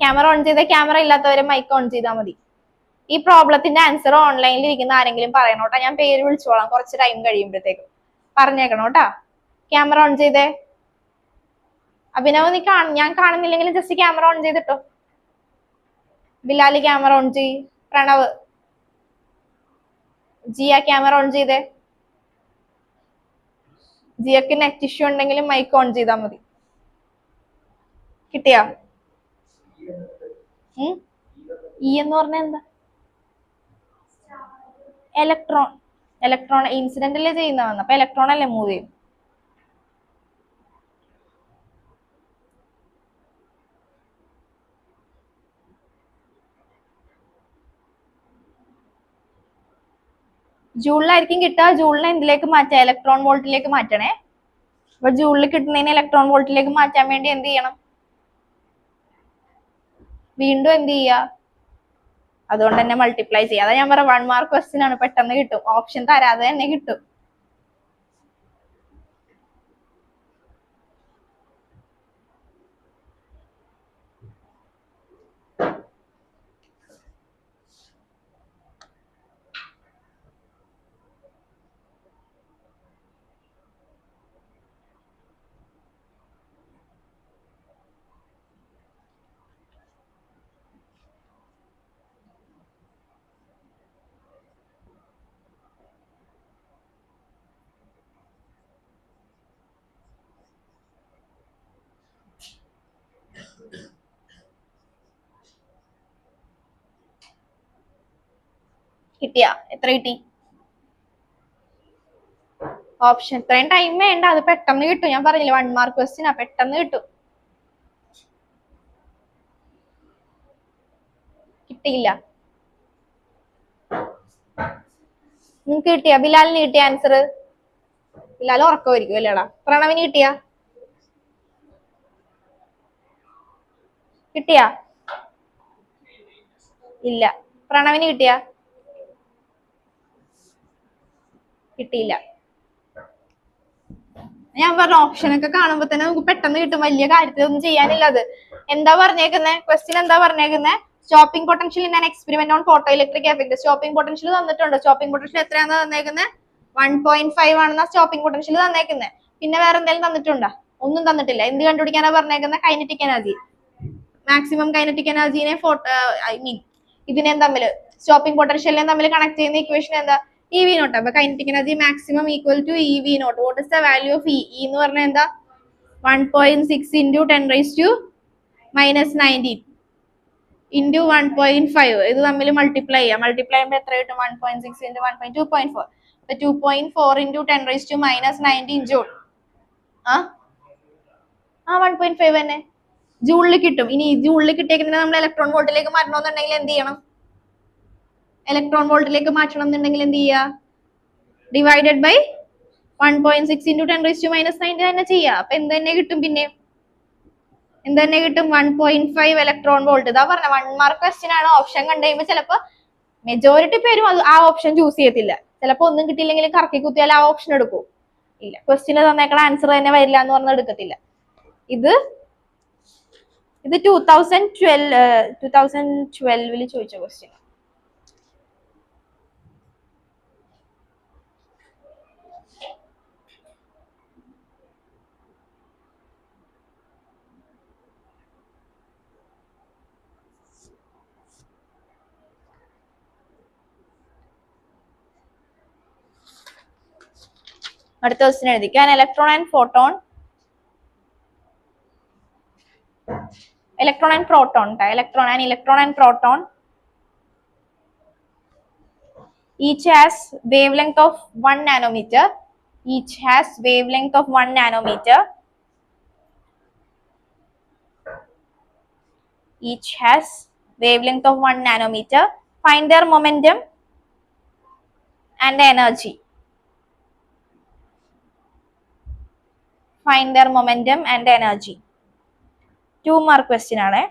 Camera on ചെയ്ത, camera ഇല്ലാത്തവരെ mic on ചെയ്താൽ മതി. ഈ പ്രോബ്ലത്തിന്റെ answer ഓൺലൈനിൽ ഇരിക്കുന്ന ആരെങ്കിലും പറയണോട്ടാ. ഞാൻ പേര് വിളിച്ചോളാം കുറച്ച് ടൈം കഴിയുമ്പോഴത്തേക്കും. പറഞ്ഞേക്കണോട്ടാ. ക്യാമറ ഓൺ ചെയ്തേ. അഭിനവ് നീ ഞാൻ കാണുന്നില്ലെങ്കിൽ ജസ്റ്റ് ക്യാമറ ഓൺ ചെയ്തിട്ടോ. ബിലാലി ക്യാമറ ഓൺ ചെയ്. പ്രണവ്, ജിയ ക്യാമറ ഓൺ ചെയ്തേ. ജിയക്ക് നെറ്റ് ഇഷ്യൂ ഉണ്ടെങ്കിലും മൈക്ക് ഓൺ ചെയ്താൽ മതി. കിട്ടിയാ? ഇ എന്ന് പറഞ്ഞ എന്താ? ഇലക്ട്രോൺ. ഇലക്ട്രോൺ ഇൻസിഡന്റ് അല്ലേ ചെയ്യുന്നതെന്ന്. അപ്പൊ ഇലക്ട്രോൺ അല്ലേ മൂവ് ചെയ്യും. ജൂളിലായിരിക്കും കിട്ടുക. ജൂളിനെ എന്തിലേക്ക് മാറ്റാം? ഇലക്ട്രോൺ വോൾട്ടിലേക്ക് മാറ്റണേ. അപ്പൊ ജൂളിൽ കിട്ടുന്നതിന് ഇലക്ട്രോൺ വോൾട്ടിലേക്ക് മാറ്റാൻ വേണ്ടി എന്ത് ചെയ്യണം? വീണ്ടും എന്ത് ചെയ്യുക? അതുകൊണ്ട് തന്നെ മൾട്ടിപ്ലൈ ചെയ്യുക. അതാ ഞാൻ പറയാം 1 മാർക്ക് ക്വസ്റ്റ്യൻ ആണ്, പെട്ടെന്ന് കിട്ടും. ഓപ്ഷൻ തരാതെ തന്നെ കിട്ടും. കിട്ടിയാ? എത്ര കിട്ടി? ഓപ്ഷൻ ഇത്രയും ടൈം വേണ്ട, അത് പെട്ടെന്ന് കിട്ടും. ഞാൻ പറഞ്ഞില്ലേ 1 മാർക്ക് ക്വസ്റ്റ്യൻ ആ, പെട്ടെന്ന് കിട്ടും. കിട്ടിയില്ല? നിങ്ങക്ക് കിട്ടിയാ? ബിലാലിന് കിട്ടിയ ആൻസർ? ബിലാൽ ഉറക്കമായിരിക്കും അല്ലേടാ. പ്രണവിന് കിട്ടിയാ? കിട്ടിയാ? ഇല്ല. പ്രണവിന് കിട്ടിയാ? കിട്ടിയില്ല. ഞാൻ പറഞ്ഞ ഓപ്ഷനൊക്കെ കാണുമ്പോ തന്നെ നമുക്ക് പെട്ടെന്ന് കിട്ടും. വലിയ കാര്യത്തിൽ ഒന്നും ചെയ്യാനില്ല. അത് എന്താ പറഞ്ഞേക്കുന്നത്? ക്വസ്റ്റ്യൻ എന്താ പറഞ്ഞേക്കുന്നത്? Stopping potential in an experiment on photo electric effect. Stopping potential തന്നിട്ടുണ്ട്. സ്റ്റോപ്പിംഗ് പൊട്ടൻഷ്യൽ എത്രയാണെന്ന് തന്നേക്കുന്നത്? 1.5 ആണെന്ന സ്റ്റോപ്പിംഗ് പൊട്ടൻഷ്യൽ തന്നേക്കുന്നത്. പിന്നെ വേറെ എന്തെങ്കിലും തന്നിട്ടുണ്ടോ? ഒന്നും തന്നിട്ടില്ല. എന്ത് കണ്ടുപിടിക്കാനാ പറഞ്ഞേക്കുന്നത്? Kinetic energy. മാക്സിമം കൈനറ്റിക് എനർജിനെ ഐ മീൻ ഇതിനെ തമ്മിൽ, സ്റ്റോപ്പിംഗ് പൊട്ടൻഷ്യലിനെ തമ്മിൽ കണക്ട് ചെയ്യുന്ന ഇക്വേഷൻ എന്താ? E V naught. അപ്പൊ kinetic energy maximum equal to E V naught. What is the value of E? എന്ന് പറഞ്ഞാൽ എന്താ? 1.6 into 10⁻⁻19 into 1.5. ഇത് തമ്മിൽ മൾട്ടിപ്ലൈ ചെയ്യാം. മൾട്ടിപ്ലൈ ചെയ്യുമ്പോൾ എത്ര കിട്ടും? 1.6 into 1.2.4. 2.4 into 10⁻⁻19 joule. ആ 1.5 തന്നെ ജൂളിൽ കിട്ടും. ഇനി ജൂളിൽ കിട്ടിയേക്കുന്നത് നമ്മൾ ഇലക്ട്രോൺ വോൾട്ടിലേക്ക് മാറ്റണമെന്നുണ്ടെങ്കിൽ എന്ത് ചെയ്യണം? ഇലക്ട്രോൺ വോൾട്ടിലേക്ക് മാറ്റണം എന്നുണ്ടെങ്കിൽ എന്ത് ചെയ്യുക? ഡിവൈഡഡ് ബൈ 1.6 into 10⁻⁻19 തന്നെ ചെയ്യുക. അപ്പൊ എന്ത് തന്നെ കിട്ടും? പിന്നെ എന്ത് തന്നെ കിട്ടും? 1.5 ഇലക്ട്രോൺ വോൾട്ട്. ഇതാ പറഞ്ഞ 1 മാർക്ക് ക്വസ്റ്റ്യൻ ആണ്. ഓപ്ഷൻ കണ്ടു കഴിയുമ്പോൾ ചിലപ്പോ മെജോറിറ്റി പേരും ആ ഓപ്ഷൻ ചൂസ് ചെയ്യത്തില്ല. ചിലപ്പോ ഒന്നും കിട്ടിയില്ലെങ്കിൽ കറക്കി കുത്തിയാൽ ആ ഓപ്ഷൻ എടുക്കും. ഇല്ല, ക്വസ്റ്റ്യന് തന്നേക്കണ ആൻസർ തന്നെ വരില്ല എന്ന് പറഞ്ഞാൽ എടുക്കത്തില്ല. ഇത് 2012 ചോദിച്ച ക്വസ്റ്റ്യൻ. അടുത്ത question എഴുതിക്കുക. An electron and proton each has wavelength of 1 nanometer. each has wavelength of 1 nanometer. Find their momentum and energy. Find their momentum and energy. 2-mark question ആണ്.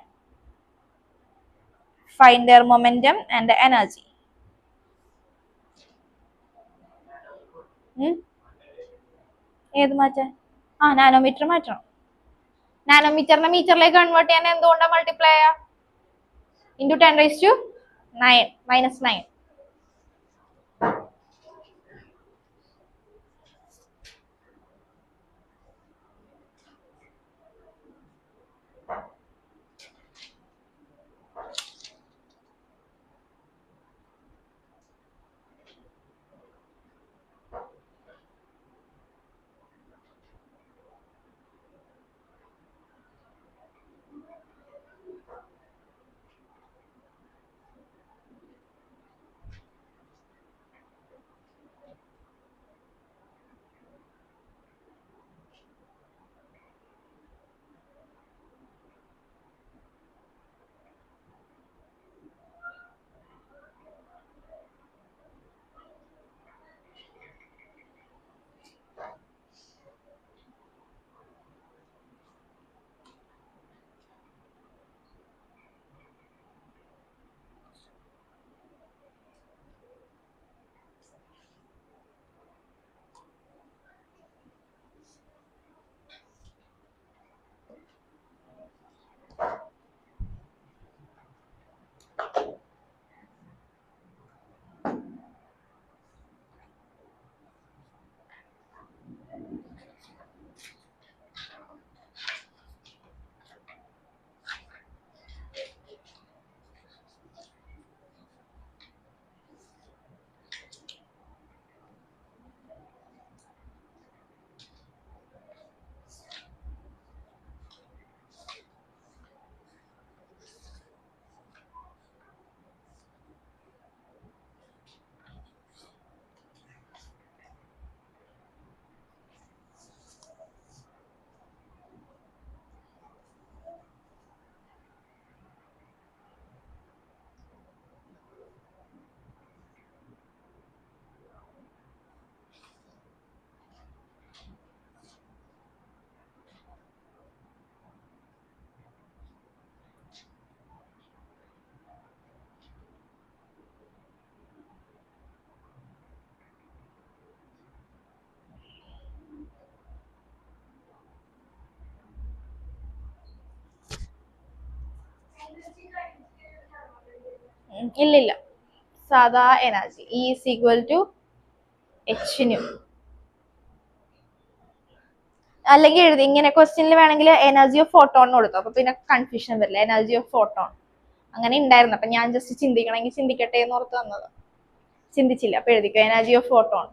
Find their momentum and energy. ഏത് മാറ്റാൻ? Nanometre മാറ്റണം. നാനോമീറ്ററിനെ മീറ്ററിലേക്ക് convert ചെയ്യാൻ എന്തുകൊണ്ടാണ് multiply ചെയ്യുക? Into 10⁻9 -9. ഇല്ലില്ല, സാധാ energy E is equal to h nu. അല്ലെങ്കിൽ എഴുതി ഇങ്ങനെ ക്വസ്റ്റ്യനിൽ വേണമെങ്കിൽ എനർജി ഓഫ് ഫോട്ടോൺ കൊടുത്തു, അപ്പൊ പിന്നെ കൺഫ്യൂഷൻ വരില്ല. എനർജി ഓഫ് ഫോട്ടോൺ അങ്ങനെ ഉണ്ടായിരുന്നു. അപ്പൊ ഞാൻ ജസ്റ്റ് ചിന്തിക്കണമെങ്കിൽ ചിന്തിക്കട്ടെ എന്ന് ഓർത്ത് തന്നത്. ചിന്തിച്ചില്ല, അപ്പൊ എഴുതിക്കോ എനർജി ഓഫ് ഫോട്ടോൺ.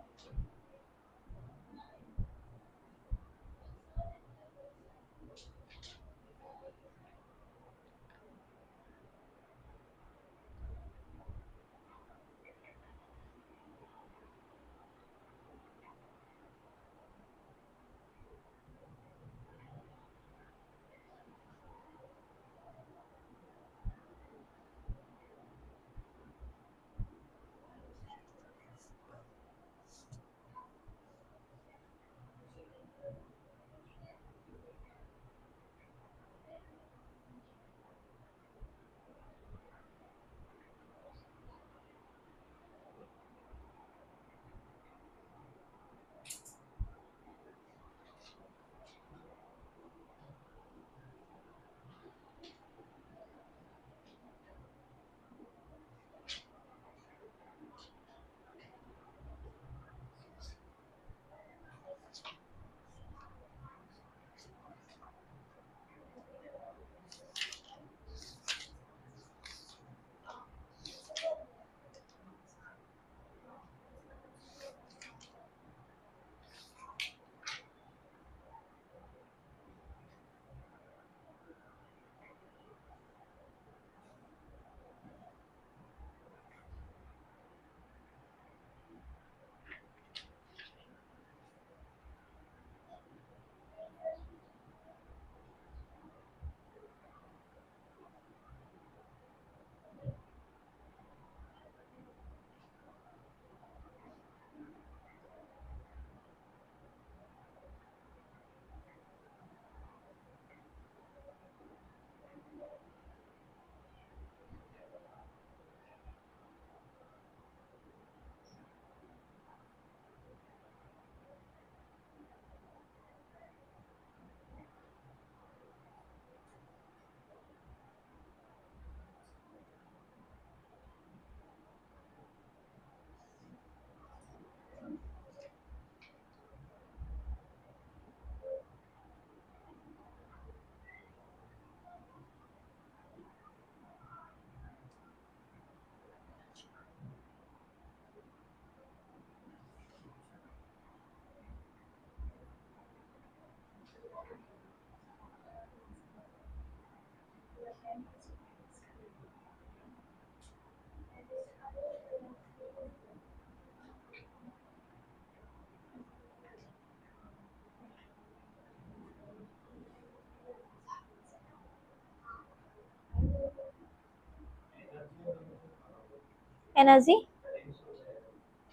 എനർജി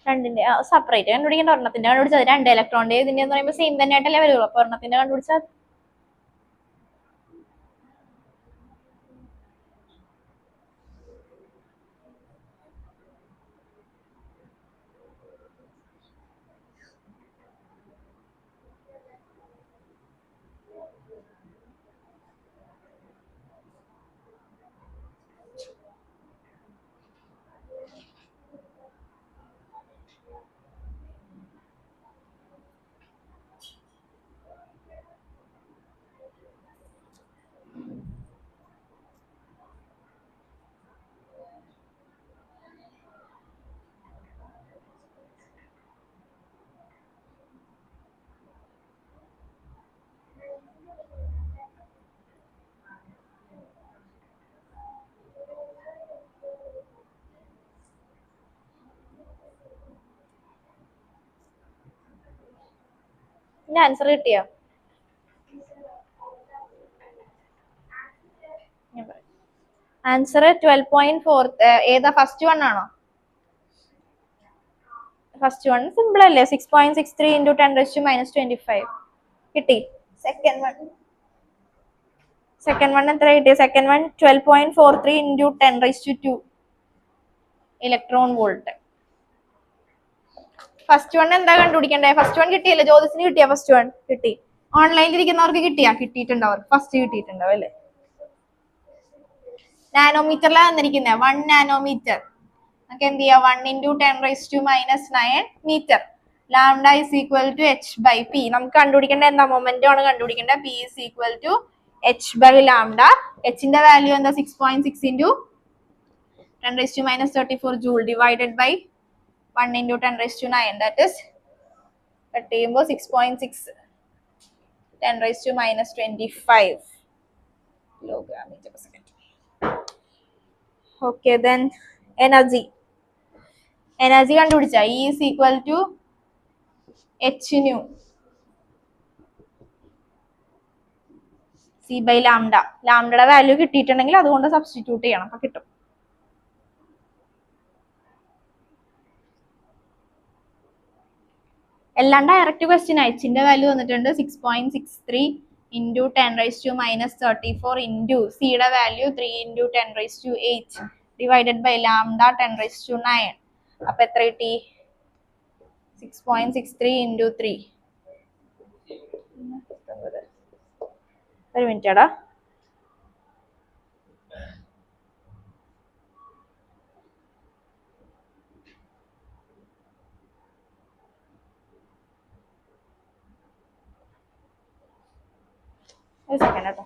രണ്ടിന്റെ സെപ്പറേറ്റ് കണ്ടുപിടിക്കേണ്ട, ഒരെണ്ണത്തിന്റെ കണ്ടുപിടിച്ചത് 2 ഇലക്ട്രോണിന്റെ ഇതിന്റെ എന്ന് പറയുമ്പോൾ സെയിം തന്നെ ആയിട്ടല്ലേ വരുള്ളൂ. അപ്പൊ ഒരെണ്ണത്തിന്റെ കണ്ടുപിടിച്ചാൽ ആൻസർ കിട്ടിയോ? ആൻസർ 12.4. ഏതാ ഫസ്റ്റ് വൺ ആണോ? ഫസ്റ്റ് വൺ സിമ്പിൾ അല്ലേ, 6.63 into 10⁻⁻25 കിട്ടി. സെക്കൻഡ് വൺ എത്ര കിട്ടി? Second one 12.43 into 10⁻². Electron volt. First one എന്താ കണ്ടുപിടിക്കണ്ടേ? ഫസ്റ്റ് വൺ കിട്ടിയല്ലേ? ജ്യോതിസിന് കിട്ടിയാ? ഫസ്റ്റ് വൺ കിട്ടി. ഓൺലൈനിൽ ഇരിക്കുന്നവർക്ക് കിട്ടിയിട്ടുണ്ടാവും, ഫസ്റ്റ് കിട്ടിയിട്ടുണ്ടാവും അല്ലേ? നാനോമീറ്ററിലാണ് തന്നിരിക്കുന്നത്. 1 നാനോമീറ്റർ നമുക്ക് എന്ത് ചെയ്യാം? 1 into 10⁻⁻9 metre. Lambda is equal to h/p. നമുക്ക് കണ്ടുപിടിക്കേണ്ട എന്താ? മൊമെന്റം ആണ് കണ്ടുപിടിക്കേണ്ടത്. p is equal to h/λ. hന്റെ വാല്യൂ എന്താ? 6.6 into 10⁻⁻34 joule divided by 1 into 10⁻⁹. that is cut ചെയ്യുമ്പോൾ 6.6 10⁻⁻25 kilogram meter per second. Okay, then energy കണ്ടുപിടിച്ച E is equal to h nu c by lambda. ലാംഡയുടെ value കിട്ടിയിട്ടുണ്ടെങ്കിൽ അതുകൊണ്ട് substitute ചെയ്യണം, അപ്പൊ കിട്ടും. എല്ലാം ഡയറക്റ്റ് ക്വസ്റ്റ്യൻ. എച്ചിന്റെ വാല്യൂ വന്നിട്ടുണ്ട് 6.63 into 10⁻⁻34 into സിയുടെ value 3 into 10⁻8 divided by lambda 10⁻9. അപ്പൊ എത്ര കിട്ടി? 6.63 into 3. ഒരു മിനിറ്റ് എടാ. ഒരു സെക്കൻഡ് കേട്ടോ.